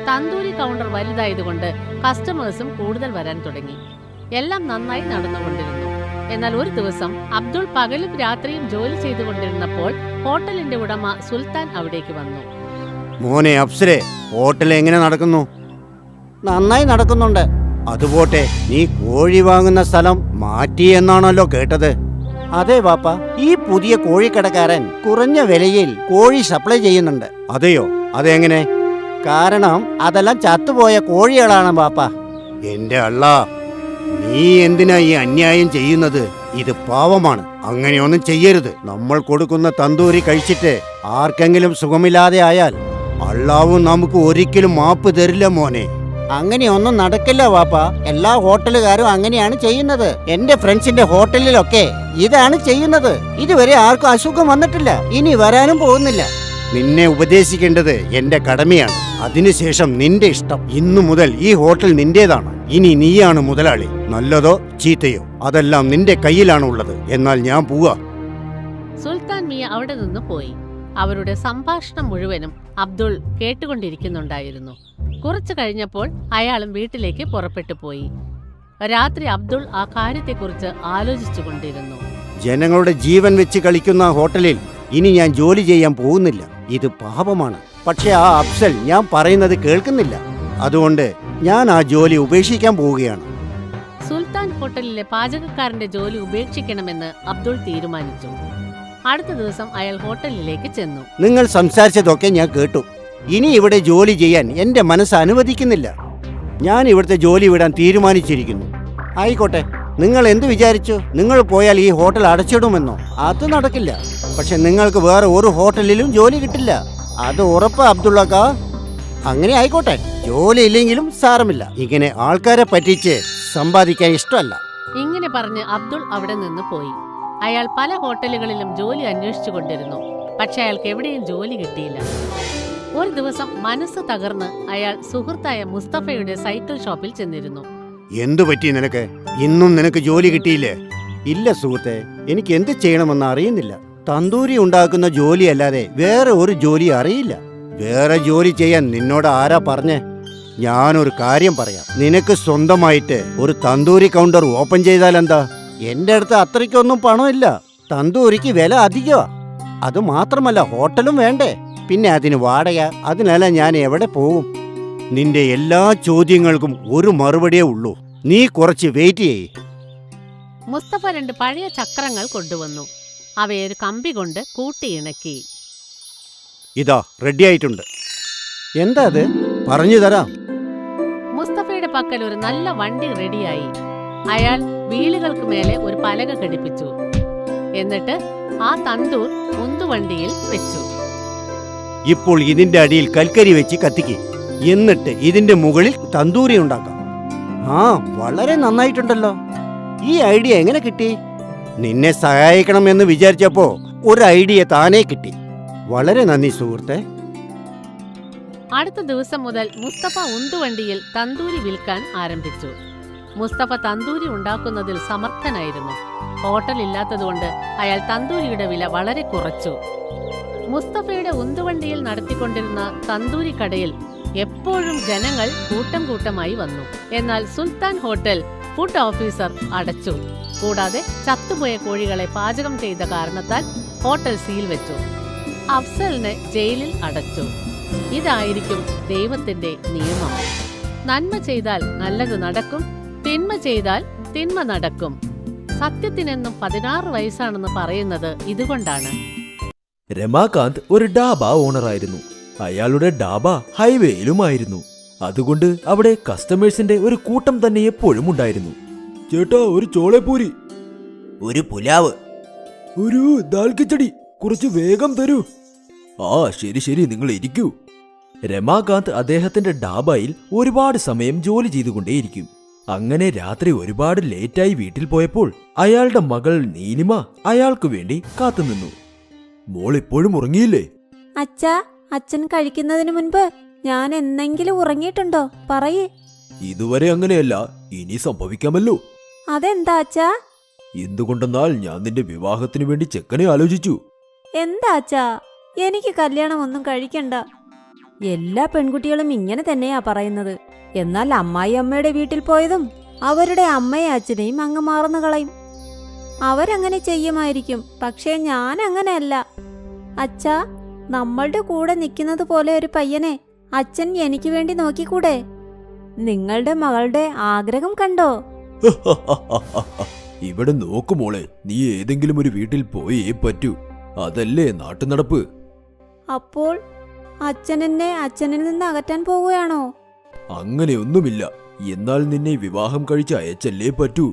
Speaker 5: തന്തൂരി കൗണ്ടർ വലുതായതുകൊണ്ട് കസ്റ്റമേഴ്സും കൂടുതൽ വരാൻ തുടങ്ങി. എല്ലാം നന്നായി നടന്നുകൊണ്ടിരുന്നു. എന്നാൽ ഒരു ദിവസം അബ്ദുൾ പകലും രാത്രിയും ജോലി ചെയ്തുകൊണ്ടിരുന്നപ്പോൾ ഹോട്ടലിന്റെ ഉടമ സുൽത്താൻ അവിടേക്ക് വന്നു.
Speaker 6: മോനെ അഫ്സലെ, ഹോട്ടൽ എങ്ങനെ നടക്കുന്നു? നന്നായി നടക്കുന്നുണ്ട്. അതുപോട്ടെ, നീ കോഴി വാങ്ങുന്ന സ്ഥലം മാറ്റി എന്നാണല്ലോ കേട്ടത്. അതെ വാപ്പ, ഈ പുതിയ കോഴിക്കടക്കാരൻ കുറഞ്ഞ വിലയിൽ കോഴി സപ്ലൈ ചെയ്യുന്നുണ്ട്. അതെയോ? അതെങ്ങനെ? കാരണം അതെല്ലാം ചത്തുപോയ കോഴികളാണ് വാപ്പ. എന്റെ അള്ളാ, നീ എന്തിനാ ഈ അന്യായം ചെയ്യുന്നത്? ഇത് പാവമാണ്. അങ്ങനെയൊന്നും ചെയ്യരുത്. നമ്മൾ കൊടുക്കുന്ന തന്തൂരി കഴിച്ചിട്ട് ആർക്കെങ്കിലും സുഖമില്ലാതെ ആയാൽ അള്ളാവും നമുക്ക് ഒരിക്കലും മാപ്പ് തരില്ല മോനെ. അങ്ങനെയൊന്നും നടക്കില്ല വാപ്പ. എല്ലാ ഹോട്ടലുകാരും അങ്ങനെയാണ് ചെയ്യുന്നത്. എന്റെ ഫ്രണ്ട്സിന്റെ ഹോട്ടലിലൊക്കെ ഇതാണ് ചെയ്യുന്നത്. ഇതുവരെ ആർക്കും അസുഖം വന്നിട്ടില്ല, ഇനി വരാനും പോകുന്നില്ല. നിന്നെ ഉപദേശിക്കേണ്ടത് എന്റെ കടമയാണ്. അതിനുശേഷം നിന്റെ ഇഷ്ടം. ഇന്നു മുതൽ ഈ ഹോട്ടൽ നിന്റേതാണ്. ഇനി നീയാണ് മുതലാളി. നല്ലതോ ചീത്തയോ അതെല്ലാം നിന്റെ കയ്യിലാണ് ഉള്ളത്. എന്നാൽ ഞാൻ പോവാ.
Speaker 5: സുൽത്താൻ മിയ അവിടെ നിന്ന് പോയി. അവരുടെ സംഭാഷണം മുഴുവനും അബ്ദുൾ കേട്ടുകൊണ്ടിരിക്കുന്നുണ്ടായിരുന്നു. കുറച്ചു കഴിഞ്ഞപ്പോൾ അയാളും വീട്ടിലേക്ക് പുറപ്പെട്ടു പോയി. രാത്രി അബ്ദുൾ ആ കാര്യത്തെക്കുറിച്ച് ആലോചിച്ചുകൊണ്ടിരുന്നു.
Speaker 6: ജനങ്ങളുടെ ജീവൻ വെച്ച് കളിക്കുന്ന ഹോട്ടലിൽ ഇനി ഞാൻ ജോലി ചെയ്യാൻ പോകുന്നില്ല. ഇത് പാപമാണ്. പക്ഷെ ആ അഫ്സൽ ഞാൻ പറയുന്നത് കേൾക്കുന്നില്ല. അതുകൊണ്ട് ഞാൻ ആ ജോലി ഉപേക്ഷിക്കാൻ പോവുകയാണ്.
Speaker 5: സുൽത്താൻ ഹോട്ടലിലെ പാചകക്കാരന്റെ ജോലി ഉപേക്ഷിക്കണമെന്ന് അബ്ദുൾ തീരുമാനിച്ചു. അടുത്ത ദിവസം അയാൾ ഹോട്ടലിലേക്ക് ചെന്നു.
Speaker 6: നിങ്ങൾ സംസാരിച്ചതൊക്കെ ഞാൻ കേട്ടു. ഇനി ഇവിടെ ജോലി ചെയ്യാൻ എന്റെ മനസ്സ് അനുവദിക്കുന്നില്ല. ഞാൻ ഇവിടുത്തെ ജോലി വിടാൻ തീരുമാനിച്ചിരിക്കുന്നു. ആയിക്കോട്ടെ, നിങ്ങൾ എന്ത് വിചാരിച്ചു? നിങ്ങൾ പോയാൽ ഈ ഹോട്ടൽ അടച്ചിടുമെന്നോ? അത് നടക്കില്ല. പക്ഷെ നിങ്ങൾക്ക് വേറെ ഒരു ഹോട്ടലിലും ജോലി കിട്ടില്ല. അത് ഉറപ്പാ അബ്ദുള്ളക്ക. അങ്ങനെ ആയിക്കോട്ടെ, ജോലി ഇല്ലെങ്കിലും സാരമില്ല. ഇങ്ങനെ ആൾക്കാരെ പറ്റിച്ച് സമ്പാദിക്കാൻ ഇഷ്ടമല്ല.
Speaker 5: ഇങ്ങനെ പറഞ്ഞ് അബ്ദുൾ അവിടെ നിന്ന് പോയി. അയാൾ പല ഹോട്ടലുകളിലും ജോലി അന്വേഷിച്ചു കൊണ്ടിരുന്നു. പക്ഷെ അയാൾക്ക് എവിടെയും ജോലി കിട്ടിയില്ല. ഒരു ദിവസം മനസ്സ് തകർന്ന് അയാൾ സുഹൃത്തായ മുസ്തഫയുടെ സൈക്കിൾ ഷോപ്പിൽ ചെന്നിരുന്നു.
Speaker 6: എന്തു പറ്റി നിനക്ക്? ഇന്നും നിനക്ക് ജോലി കിട്ടിയില്ലേ? ഇല്ല സുഹൃത്തെ, എനിക്ക് എന്ത് ചെയ്യണമെന്ന് അറിയുന്നില്ല. തന്തൂരി ഉണ്ടാക്കുന്ന ജോലി അല്ലാതെ വേറെ ഒരു ജോലി അറിയില്ല. വേറെ ജോലി ചെയ്യാൻ നിന്നോട് ആരാ പറഞ്ഞേ? ഞാനൊരു കാര്യം പറയാം. നിനക്ക് സ്വന്തമായിട്ട് ഒരു തന്തൂരി കൗണ്ടർ ഓപ്പൺ ചെയ്താൽ എന്താ? എന്റെ അടുത്ത് അത്രയ്ക്കൊന്നും പണമില്ല. തന്തൂരിക്ക് വില അധികമാ. അത് മാത്രമല്ല, ഹോട്ടലും വേണ്ടേ? പിന്നെ അതിന് വാടക. അതിനെല്ലാം ഞാൻ എവിടെ പോകും? നിന്റെ എല്ലാ ചോദ്യങ്ങൾക്കും ഒരു മറുപടിയേ ഉള്ളൂ. നീ കുറച്ച് വെയിറ്റ് ചെയ്യ്.
Speaker 5: മുസ്തഫ 2 പഴയ ചക്രങ്ങൾ കൊണ്ടുവന്നു. അവയെ ഒരു കമ്പി കൊണ്ട് കൂട്ടിയിണക്കി.
Speaker 6: ഇതാ റെഡി ആയിട്ടുണ്ട്. എന്താ അത്? പറഞ്ഞു തരാം.
Speaker 5: മുസ്തഫയുടെ പക്കൽ ഒരു നല്ല വണ്ടി റെഡിയായി. അയാൾ വീലുകൾക്ക് മേലെ ഒരു പലക ഘടിപ്പിച്ചു. എന്നിട്ട് ആ തന്തൂർ ഉന്തുവണ്ടിയിൽ വെച്ചു.
Speaker 6: ഇപ്പോൾ ഇതിന്റെ അടിയിൽ കൽക്കരി വെച്ച് കത്തിക്ക്. എന്നിട്ട് ഇതിന്റെ മുകളിൽ തന്തൂരി ഉണ്ടാക്കാം. ആ, വളരെ നന്നായിട്ടുണ്ടല്ലോ. ഈ ഐഡിയ എങ്ങനെ കിട്ടി? നിന്നെ സഹായിക്കണമെന്ന് വിചാരിച്ചപ്പോ ഒരു ഐഡിയ താനേ കിട്ടി. വളരെ നന്ദി സുഹൃത്തെ.
Speaker 5: അടുത്ത ദിവസം മുതൽ മുസ്തഫ ഉന്തുവണ്ടിയിൽ തന്തൂരി വിൽക്കാൻ ആരംഭിച്ചു. മുസ്തഫ തന്തൂരി ഉണ്ടാക്കുന്നതിൽ സമർത്ഥനായിരുന്നു. ഹോട്ടൽ ഇല്ലാത്തതുകൊണ്ട് അയാൾ തന്തൂരിയുടെ വില വളരെ കുറച്ചു. മുസ്തഫയുടെ ഉന്തുവണ്ടിയിൽ നടത്തിക്കൊണ്ടിരുന്ന തന്തൂരി കടയിൽ എപ്പോഴും ജനങ്ങൾ കൂട്ടം കൂട്ടമായി വന്നു. എന്നാൽ സുൽത്താൻ ഹോട്ടൽ ഫുഡ് ഓഫീസർ അടച്ചു. കൂടാതെ ചത്തുപോയ കോഴികളെ പാചകം ചെയ്ത കാരണത്താൽ ഹോട്ടൽ സീൽ വെച്ചു. അഫ്സലിനെ ജയിലിൽ അടച്ചു. ഇതായിരിക്കും ദൈവത്തിന്റെ നിയമം. നന്മ ചെയ്താൽ നല്ലത് നടക്കും, തിന്മ ചെയ്താൽ തിന്മ നടക്കും. സത്യത്തിനെന്നും 16 വയസ്സാണെന്ന് പറയുന്നത് ഇതുകൊണ്ടാണ്.
Speaker 4: രമാകാന്ത് ഒരു ഡാബ ഓണറായിരുന്നു. അയാളുടെ ഡാബ ഹൈവേയിലുമായിരുന്നു. അതുകൊണ്ട് അവിടെ കസ്റ്റമേഴ്സിന്റെ ഒരു കൂട്ടം തന്നെ എപ്പോഴും ഉണ്ടായിരുന്നു. ചേട്ടാ, ഒരു ചോളപ്പൂരി,
Speaker 3: ഒരു പുലാവ്,
Speaker 4: ഒരു ദാൽ കിച്ചടി, കുറച്ച് വേഗം തരൂ. ആ ശരി ശരി, നിങ്ങൾ ഇരിക്കൂ. രമാകാന്ത് അദ്ദേഹത്തിന്റെ ഡാബയിൽ ഒരുപാട് സമയം ജോലി ചെയ്തുകൊണ്ടേയിരിക്കും. അങ്ങനെ രാത്രി ഒരുപാട് ലേറ്റായി വീട്ടിൽ പോയപ്പോൾ അയാളുടെ മകൾ നീലിമ അയാൾക്കു വേണ്ടി കാത്തുനിന്നു. മോൾ ഇപ്പോഴും ഉറങ്ങിയില്ലേ?
Speaker 7: അച്ഛാ, അച്ഛൻ കഴിക്കുന്നതിന് മുൻപ് ഞാൻ എന്നെങ്കിലും ഉറങ്ങിയിട്ടുണ്ടോ? പറയേ.
Speaker 4: ഇതുവരെ അങ്ങനെയല്ല, ഇനി സംഭവിക്കാമല്ലോ.
Speaker 7: അതെന്താ അച്ഛാ?
Speaker 4: എന്തുകൊണ്ടെന്നാൽ ഞാൻ നിന്റെ വിവാഹത്തിനു വേണ്ടി ചെക്കനെ ആലോചിച്ചു.
Speaker 7: എന്താ അച്ഛാ? എനിക്ക് കല്യാണം ഒന്നും കഴിക്കണ്ട. എല്ലാ പെൺകുട്ടികളും ഇങ്ങനെ തന്നെയാ പറയുന്നത്. എന്നാൽ അമ്മായി അമ്മയുടെ വീട്ടിൽ പോയതും അവരുടെ അമ്മയും അച്ഛനെയും അങ്ങ് മറന്നു കളയും. അവരങ്ങനെ ചെയ്യുമായിരിക്കും, പക്ഷേ ഞാൻ അങ്ങനെയല്ല. അച്ഛാ, നമ്മളുടെ കൂടെ നിൽക്കുന്നത് പോലെ ഒരു പയ്യനെ അച്ഛൻ എനിക്ക് വേണ്ടി നോക്കിക്കൂടെ? നിങ്ങളുടെ മകളുടെ ആഗ്രഹം കണ്ടോ?
Speaker 4: ഇവിടെ നോക്കുമോളെ, നീ ഏതെങ്കിലും ഒരു വീട്ടിൽ പോയേ പറ്റൂ. അതല്ലേ നാട്ടുനടപ്പ്.
Speaker 7: അപ്പോൾ അച്ഛൻ എന്നെ അച്ഛനിൽ നിന്ന് അകറ്റാൻ പോവുകയാണോ?
Speaker 4: അങ്ങനെയൊന്നുമില്ല. എന്നാൽ നിന്നെ വിവാഹം കഴിച്ച് അയച്ചല്ലേ പറ്റൂ.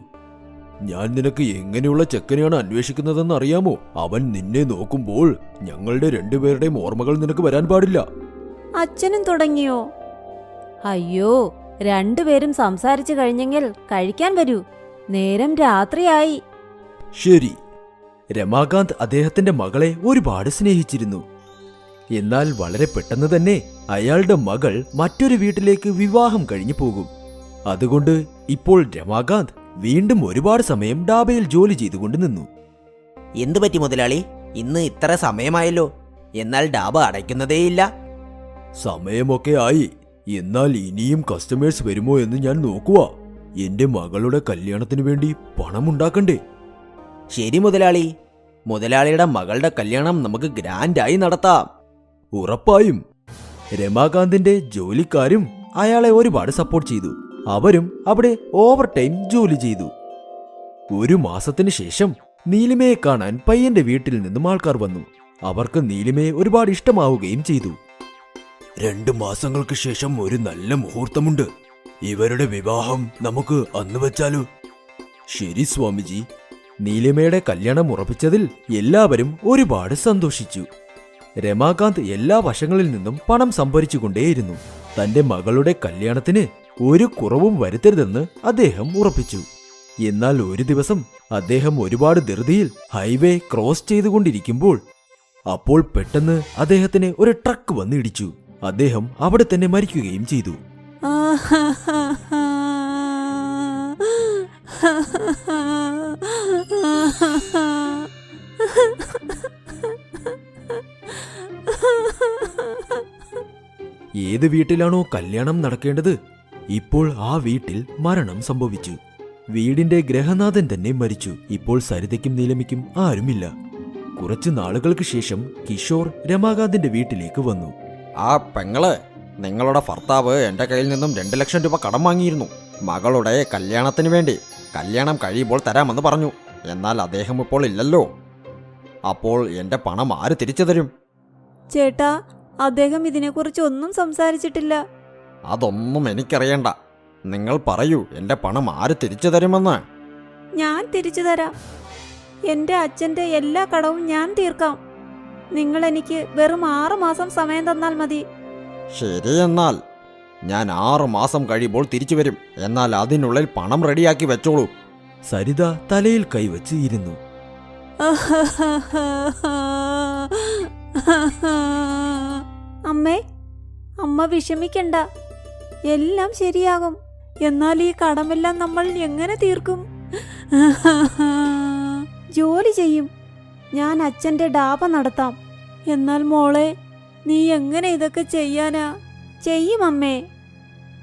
Speaker 4: ഞാൻ നിനക്ക് എങ്ങനെയുള്ള ചെക്കനെയാണ് അന്വേഷിക്കുന്നതെന്ന് അറിയാമോ? അവൻ നിന്നെ നോക്കുമ്പോൾ ഞങ്ങളുടെ രണ്ടുപേരുടെയും ഓർമ്മകൾ നിനക്ക് വരാൻ പാടില്ല.
Speaker 7: അച്ഛനും തുടങ്ങിയോ? അയ്യോ, രണ്ടുപേരും സംസാരിച്ചു കഴിഞ്ഞെങ്കിൽ കഴിക്കാൻ വരൂ. നേരം രാത്രിയായി.
Speaker 4: ശരി. രമാകാന്ത് അദ്ദേഹത്തിന്റെ മകളെ ഒരുപാട് സ്നേഹിച്ചിരുന്നു. എന്നാൽ വളരെ പെട്ടെന്ന് തന്നെ അയാളുടെ മകൾ മറ്റൊരു വീട്ടിലേക്ക് വിവാഹം കഴിഞ്ഞു പോകും. അതുകൊണ്ട് ഇപ്പോൾ രമാകാന്ത് വീണ്ടും ഒരുപാട് സമയം ഡാബയിൽ ജോലി ചെയ്തുകൊണ്ട് നിന്നു.
Speaker 3: എന്തു പറ്റി മുതലാളി? ഇന്ന് ഇത്ര സമയമായല്ലോ, എന്നാൽ ഡാബ അടയ്ക്കുന്നതേയില്ല.
Speaker 4: സമയമൊക്കെ ആയി, എന്നാൽ ഇനിയും കസ്റ്റമേഴ്സ് വരുമോ എന്ന് ഞാൻ നോക്കുക. എന്റെ മകളുടെ കല്യാണത്തിനു വേണ്ടി പണമുണ്ടാക്കണ്ടേ?
Speaker 3: ശരി മുതലാളി, മുതലാളിയുടെ മകളുടെ കല്യാണം നമുക്ക് ഗ്രാൻഡായി നടത്താം.
Speaker 4: ഉറപ്പായും. രമാകാന്തിന്റെ ജോലിക്കാരും അയാളെ ഒരുപാട് സപ്പോർട്ട് ചെയ്തു. അവരും അവിടെ ഓവർ ടൈം ജോലി ചെയ്തു. ഒരു മാസത്തിന് ശേഷം നീലിമയെ കാണാൻ പയ്യന്റെ വീട്ടിൽ നിന്നും ആൾക്കാർ വന്നു. അവർക്ക് നീലിമയെ ഒരുപാട് ഇഷ്ടമാവുകയും ചെയ്തു.
Speaker 2: 2 മാസങ്ങൾക്ക് ശേഷം ഒരു നല്ല മുഹൂർത്തമുണ്ട്. ഇവരുടെ വിവാഹം നമുക്ക് അന്ന് വെച്ചാലോ?
Speaker 4: ശരി സ്വാമിജി. നീലിമയുടെ കല്യാണം ഉറപ്പിച്ചതിൽ എല്ലാവരും ഒരുപാട് സന്തോഷിച്ചു. രമാകാന്ത് എല്ലാ വശങ്ങളിൽ നിന്നും പണം സംഭരിച്ചുകൊണ്ടേയിരുന്നു. തന്റെ മകളുടെ കല്യാണത്തിന് ഒരു കുറവും വരുത്തരുതെന്ന് അദ്ദേഹം ഉറപ്പിച്ചു. എന്നാൽ ഒരു ദിവസം അദ്ദേഹം ഒരുപാട് ധൃതിയിൽ ഹൈവേ ക്രോസ് ചെയ്തുകൊണ്ടിരിക്കുമ്പോൾ അപ്പോൾ പെട്ടെന്ന് അദ്ദേഹത്തിന് ഒരു ട്രക്ക് വന്നിടിച്ചു. അദ്ദേഹം അവിടെ തന്നെ മരിക്കുകയും ചെയ്തു. ഏത് വീട്ടിലാണോ കല്യാണം നടക്കേണ്ടത്, ഇപ്പോൾ ആ വീട്ടിൽ മരണം സംഭവിച്ചു. വീടിന്റെ ഗ്രഹനാഥൻ തന്നെ മരിച്ചു. ഇപ്പോൾ സരിതയ്ക്കും നീലമിക്കും ആരുമില്ല. കുറച്ചു നാളുകൾക്ക് ശേഷം കിഷോർ രമാകാന്തിന്റെ വീട്ടിലേക്ക് വന്നു.
Speaker 8: ആ പെങ്ങള്, നിങ്ങളുടെ ഭർത്താവ് എൻ്റെ കയ്യിൽ നിന്നും 2 ലക്ഷം രൂപ കടം വാങ്ങിയിരുന്നു. മകളുടെ കല്യാണത്തിന് വേണ്ടി. കല്യാണം കഴിയുമ്പോൾ തരാമെന്ന് പറഞ്ഞു. എന്നാൽ അദ്ദേഹം ഇപ്പോൾ ഇല്ലല്ലോ. അപ്പോൾ എൻ്റെ പണം ആര് തിരിച്ചു തരും?
Speaker 7: ചേട്ടാ, അദ്ദേഹം ഇതിനെക്കുറിച്ച് ഒന്നും സംസാരിച്ചിട്ടില്ല.
Speaker 8: അതൊന്നും എനിക്കറിയണ്ട. നിങ്ങൾ പറയൂ, എൻ്റെ പണം ആര് തിരിച്ചു തരുമെന്ന്.
Speaker 7: ഞാൻ തിരിച്ചു തരാം. എന്റെ അച്ഛന്റെ എല്ലാ കടവും ഞാൻ തീർക്കാം. നിങ്ങൾ എനിക്ക് വെറും 6 മാസം സമയം തന്നാൽ മതി.
Speaker 8: ശരി, എന്നാൽ ഞാൻ 6 മാസം കഴിയുമ്പോൾ തിരിച്ചു വരും. എന്നാൽ അതിനുള്ളിൽ പണം റെഡിയാക്കി വെച്ചോളൂ.
Speaker 4: സരിത തലയിൽ കൈവച്ച് ഇരുന്നു.
Speaker 7: അമ്മേ, അമ്മ വിഷമിക്കണ്ട. എല്ലാം ശരിയാകും. എന്നാൽ ഈ കടമെല്ലാം നമ്മൾ എങ്ങനെ തീർക്കും? ജോലി ചെയ്യും. ഞാൻ അച്ഛന്റെ ഡാബ നടത്താം. എന്നാൽ മോളെ, നീ എങ്ങനെ ഇതൊക്കെ ചെയ്യാനാ? ചെയ്യും അമ്മേ.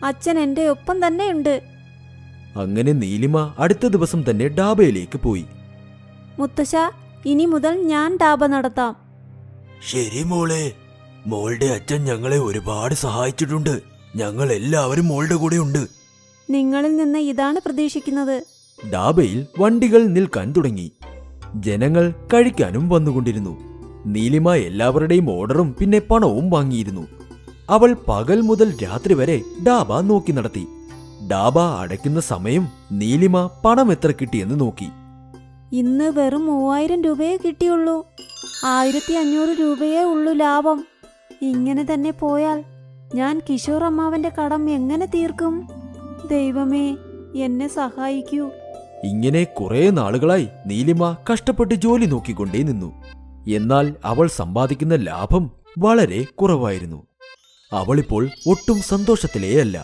Speaker 7: അച്ഛൻ എന്റെ ഒപ്പം തന്നെയുണ്ട്.
Speaker 4: അങ്ങനെ നീലിമ അടുത്ത ദിവസം തന്നെ ഡാബയിലേക്ക് പോയി.
Speaker 7: മുത്തശ്ശ, ഇനി മുതൽ ഞാൻ ഡാബ നടത്താം.
Speaker 2: ശരി മോളെ, മോളുടെ അച്ഛൻ ഞങ്ങളെ ഒരുപാട് സഹായിച്ചിട്ടുണ്ട്. ഞങ്ങൾ എല്ലാവരും മോളുടെ കൂടെ ഉണ്ട്.
Speaker 7: നിങ്ങളിൽ നിന്ന് ഇതാണ് പ്രതീക്ഷിക്കുന്നത്.
Speaker 4: ഡാബയിൽ വണ്ടികൾ നിൽക്കാൻ തുടങ്ങി. ജനങ്ങൾ കഴിക്കാനും വന്നുകൊണ്ടിരുന്നു. നീലിമ എല്ലാവരുടെയും ഓർഡറും പിന്നെ പണവും വാങ്ങിയിരുന്നു. അവൾ പകൽ മുതൽ രാത്രി വരെ ഡാബ നോക്കി നടത്തി. ഡാബ അടയ്ക്കുന്ന സമയം നീലിമ പണം എത്ര കിട്ടിയെന്ന് നോക്കി.
Speaker 7: ഇന്ന് വെറും 3000 രൂപയേ കിട്ടിയുള്ളൂ. 1500 രൂപയേ ഉള്ളൂ ലാഭം. ഇങ്ങനെ തന്നെ പോയാൽ ഞാൻ കിഷോർ അമ്മാവന്റെ കടം എങ്ങനെ തീർക്കും? ദൈവമേ, എന്നെ സഹായിക്കൂ.
Speaker 4: ഇങ്ങനെ കുറെ നാളുകളായി നീലിമ കഷ്ടപ്പെട്ട് ജോലി നോക്കിക്കൊണ്ടേ നിന്നു. എന്നാൽ അവൾ സമ്പാദിക്കുന്ന ലാഭം വളരെ കുറവായിരുന്നു. അവളിപ്പോൾ ഒട്ടും സന്തോഷത്തിലേയല്ല.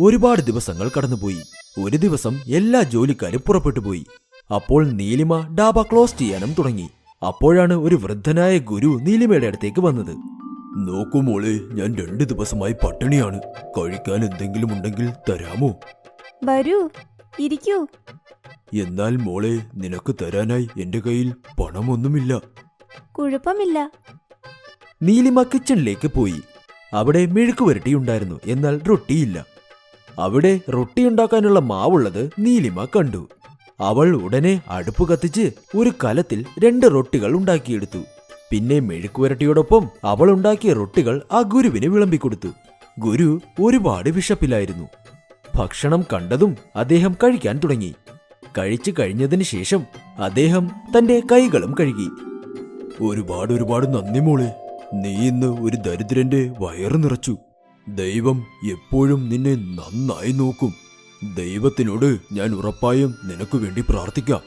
Speaker 4: ഒരുപാട് ദിവസങ്ങൾ കടന്നുപോയി. ഒരു ദിവസം എല്ലാ ജോലിക്കാരും പുറപ്പെട്ടുപോയി. അപ്പോൾ നീലിമ ഡാബ ക്ലോസ് ചെയ്യാനും തുടങ്ങി. അപ്പോഴാണ് ഒരു വൃദ്ധനായ ഗുരു നീലിമയുടെ അടുത്തേക്ക് വന്നത്.
Speaker 2: നോക്കൂ മോളെ, ഞാൻ 2 ദിവസമായി പട്ടിണിയാണ്. കഴിക്കാൻ എന്തെങ്കിലും ഉണ്ടെങ്കിൽ തരാമോ?
Speaker 7: വരൂ, ഇരിക്കൂ.
Speaker 2: എന്നാൽ മോളെ, നിനക്ക് തരാനായി എന്റെ കയ്യിൽ പണമൊന്നുമില്ല.
Speaker 7: കുഴപ്പമില്ല.
Speaker 4: നീലിമ കിച്ചണിലേക്ക് പോയി. അവിടെ മെഴുക്കുവരട്ടിയുണ്ടായിരുന്നു, എന്നാൽ റൊട്ടിയില്ല. അവിടെ റൊട്ടിയുണ്ടാക്കാനുള്ള മാവുള്ളത് നീലിമ കണ്ടു. അവൾ ഉടനെ അടുപ്പ് കത്തിച്ച് ഒരു കലത്തിൽ 2 റൊട്ടികൾ ഉണ്ടാക്കിയെടുത്തു. പിന്നെ മെഴുക്കുവരട്ടിയോടൊപ്പം അവൾ ഉണ്ടാക്കിയ റൊട്ടികൾ ആ ഗുരുവിന് വിളമ്പിക്കൊടുത്തു. ഗുരു ഒരുപാട് വിശപ്പിലായിരുന്നു. ഭക്ഷണം കണ്ടതും അദ്ദേഹം കഴിക്കാൻ തുടങ്ങി. കഴിച്ചു കഴിഞ്ഞതിന് ശേഷം അദ്ദേഹം തന്റെ കൈകളും കഴുകി.
Speaker 2: ഒരുപാട് നന്ദി മോളെ. നീ ഇന്ന് ഒരു ദരിദ്രന്റെ വയറ് നിറച്ചു. ദൈവം എപ്പോഴും നിന്നെ നന്നായി നോക്കും. ദൈവത്തിനോട് ഞാൻ ഉറപ്പായും നിനക്ക് വേണ്ടി പ്രാർത്ഥിക്കാം.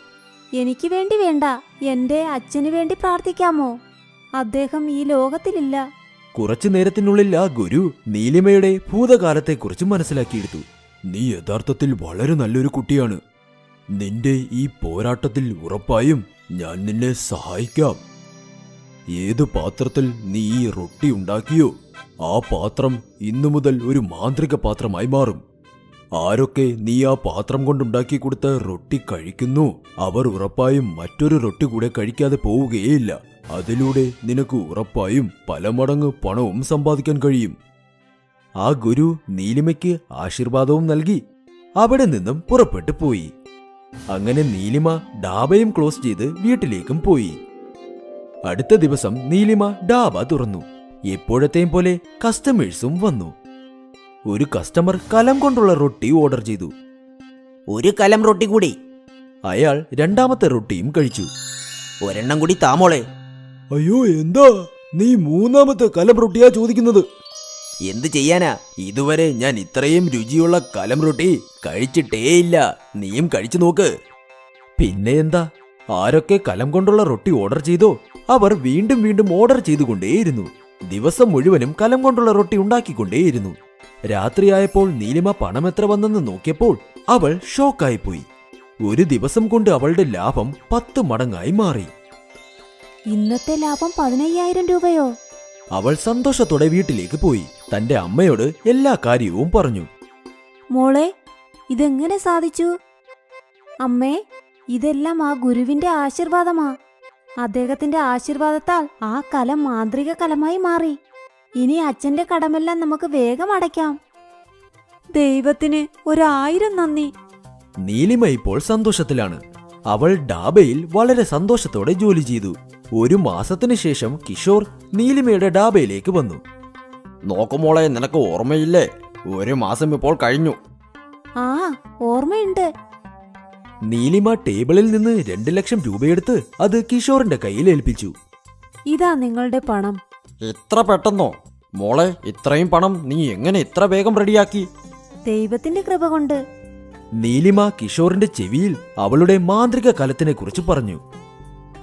Speaker 7: എനിക്ക് വേണ്ടി വേണ്ട, എന്റെ അച്ഛന് വേണ്ടി പ്രാർത്ഥിക്കാമോ? അദ്ദേഹം ഈ ലോകത്തിലില്ല.
Speaker 4: കുറച്ചു നേരത്തിനുള്ളിൽ ആ ഗുരു നീലിമയുടെ ഭൂതകാലത്തെക്കുറിച്ച് മനസ്സിലാക്കിയെടുത്തു.
Speaker 2: നീ യഥാർത്ഥത്തിൽ വളരെ നല്ലൊരു കുട്ടിയാണ്. നിന്റെ ഈ പോരാട്ടത്തിൽ ഉറപ്പായും ഞാൻ നിന്നെ സഹായിക്കാം. ഏത് പാത്രത്തിൽ നീ ഈ റൊട്ടി ഉണ്ടാക്കിയോ, ആ പാത്രം ഇന്നു മുതൽ ഒരു മാന്ത്രിക പാത്രമായി മാറും. ആരൊക്കെ നീ ആ പാത്രം കൊണ്ടുണ്ടാക്കി കൊടുത്ത റൊട്ടി കഴിക്കുന്നു, അവർ ഉറപ്പായും മറ്റൊരു റൊട്ടി കൂടെ കഴിക്കാതെ പോവുകയേയില്ല. അതിലൂടെ നിനക്ക് ഉറപ്പായും പല മടങ്ങ് പണവും സമ്പാദിക്കാൻ കഴിയും.
Speaker 4: ആ ഗുരു നീലിമയ്ക്ക് ആശീർവാദവും നൽകി അവിടെ നിന്നും പുറപ്പെട്ടു പോയി. അങ്ങനെ നീലിമ ഡാബയും ക്ലോസ് ചെയ്ത് വീട്ടിലേക്കും പോയി. അടുത്ത ദിവസം നീലിമ ഡാബ തുറന്നു. എപ്പോഴത്തെയും പോലെ കസ്റ്റമേഴ്സും വന്നു. ഒരു കസ്റ്റമർ കലം കൊണ്ടുള്ള റൊട്ടി ഓർഡർ ചെയ്തു.
Speaker 3: ഒരു കലം റൊട്ടി കൂടി.
Speaker 4: അയാൾ 2ാമത്തെ റൊട്ടിയും കഴിച്ചു.
Speaker 3: ഒരെണ്ണം കൂടി താമോളെ.
Speaker 2: അയ്യോ, എന്താ നീ 3ാമത്തെ കലം റൊട്ടിയാ ചോദിക്കുന്നത്?
Speaker 3: എന്ത് ചെയ്യാനാ,
Speaker 4: ഇതുവരെ ഞാൻ ഇത്രയും രുചിയുള്ള കലം റൊട്ടി കഴിച്ചിട്ടേയില്ല. നീയും കഴിച്ചു നോക്ക്. പിന്നെ എന്താ, ആരൊക്കെ കലം കൊണ്ടുള്ള റൊട്ടി ഓർഡർ ചെയ്തോ അവർ വീണ്ടും വീണ്ടും ഓർഡർ ചെയ്തുകൊണ്ടേയിരുന്നു. ദിവസം മുഴുവനും കലം കൊണ്ടുള്ള റൊട്ടി ഉണ്ടാക്കിക്കൊണ്ടേയിരുന്നു. രാത്രിയായപ്പോൾ നീലിമ പണം എത്ര വന്നെന്ന് നോക്കിയപ്പോൾ അവൾ ഷോക്കായിപ്പോയി. ഒരു ദിവസം കൊണ്ട് അവളുടെ ലാഭം 10 മടങ്ങായി മാറി.
Speaker 7: ഇന്നത്തെ ലാഭം 15000 രൂപയോ?
Speaker 4: അവൾ സന്തോഷത്തോടെ വീട്ടിലേക്ക് പോയി തന്റെ അമ്മയോട് എല്ലാ കാര്യവും പറഞ്ഞു.
Speaker 7: മോളെ, ഇതെങ്ങനെ സാധിച്ചു? അമ്മേ, ഇതെല്ലാം ആ ഗുരുവിന്റെ ആശീർവാദമാ. അദ്ദേഹത്തിന്റെ ആശീർവാദത്താൽ ആ കലം മാന്ത്രിക കലമായി മാറി. ഇനി അച്ഛന്റെ കടമെല്ലാം നമുക്ക് വേഗം അടയ്ക്കാം. ദൈവത്തിന് 1000 നന്ദി.
Speaker 4: നീലിമ ഇപ്പോൾ സന്തോഷത്തിലാണ്. അവൾ ഡാബയിൽ വളരെ സന്തോഷത്തോടെ ജോലി ചെയ്തു. ഒരു മാസത്തിനു ശേഷം കിഷോർ നീലിമയുടെ ഡാബയിലേക്ക് വന്നു.
Speaker 8: നോക്കുമോളെ, നിനക്ക് ഓർമ്മയില്ലേ? ഒരു മാസം ഇപ്പോൾ കഴിഞ്ഞു.
Speaker 7: ആ, ഓർമ്മയുണ്ട്.
Speaker 4: നീലിമ ടേബിളിൽ നിന്ന് 2 ലക്ഷം രൂപയെടുത്ത് അത് കിഷോറിന്റെ കയ്യിൽ ഏൽപ്പിച്ചു.
Speaker 7: ഇതാ നിങ്ങളുടെ പണം.
Speaker 8: ഇത്ര പെട്ടെന്നോ? മോളെ, ഇത്രയും പണം നീ എങ്ങനെ ഇത്ര വേഗം റെഡിയാക്കി?
Speaker 7: ദൈവത്തിന്റെ കൃപ കൊണ്ട്.
Speaker 4: നീലിമ കിഷോറിന്റെ ചെവിയിൽ അവളുടെ മാന്ത്രിക കലത്തിനെ കുറിച്ച് പറഞ്ഞു.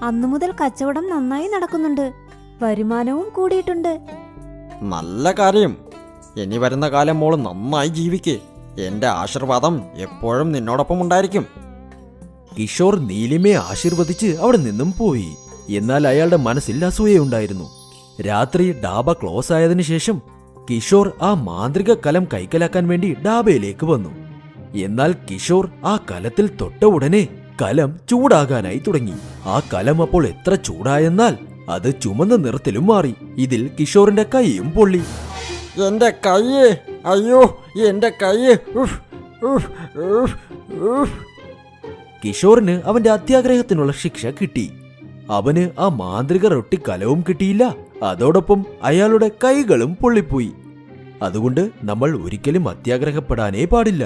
Speaker 7: അന്നു മുതൽ കച്ചവടം നന്നായി നടക്കുന്നുണ്ട്. വരുമാനവും കൂടിയിട്ടുണ്ട്.
Speaker 8: നല്ല കാര്യം. ഇനി വരുന്ന കാലം മോള് നന്നായി ജീവിക്കേ. എന്റെ ആശീർവാദം എപ്പോഴും നിന്നോടൊപ്പം ഉണ്ടായിരിക്കും.
Speaker 4: കിഷോർ നീലിമയെ ആശീർവദിച്ച് അവിടെ നിന്നും പോയി. എന്നാൽ അയാളുടെ മനസ്സിൽ അസൂയയുണ്ടായിരുന്നു. രാത്രി ഡാബ ക്ലോസ് ആയതിനു ശേഷം കിഷോർ ആ മാന്ത്രിക കലം കൈക്കലാക്കാൻ വേണ്ടി ഡാബയിലേക്ക് വന്നു. എന്നാൽ കിഷോർ ആ കലത്തിൽ തൊട്ട ഉടനെ കലം ചൂടാകാനായി തുടങ്ങി. ആ കലം അപ്പോൾ എത്ര ചൂടായെന്നാൽ അത് ചുമന്ന നിറത്തിലും മാറി. ഇതിൽ കിഷോറിന്റെ കൈയും പൊള്ളി.
Speaker 8: എന്റെ കയ്യ്! അയ്യോ, എന്റെ കയ്യ്! ഉഫ്, ഉഫ്, ഉഫ്, ഉഫ്.
Speaker 4: കിഷോറിന് അവന്റെ അത്യാഗ്രഹത്തിനുള്ള ശിക്ഷ കിട്ടി. അവന് ആ മാന്ത്രിക റൊട്ടി കലവും കിട്ടിയില്ല, അതോടൊപ്പം അയാളുടെ കൈകളും പൊള്ളിപ്പോയി. അതുകൊണ്ട് നമ്മൾ ഒരിക്കലും അത്യാഗ്രഹപ്പെടാനേ പാടില്ല.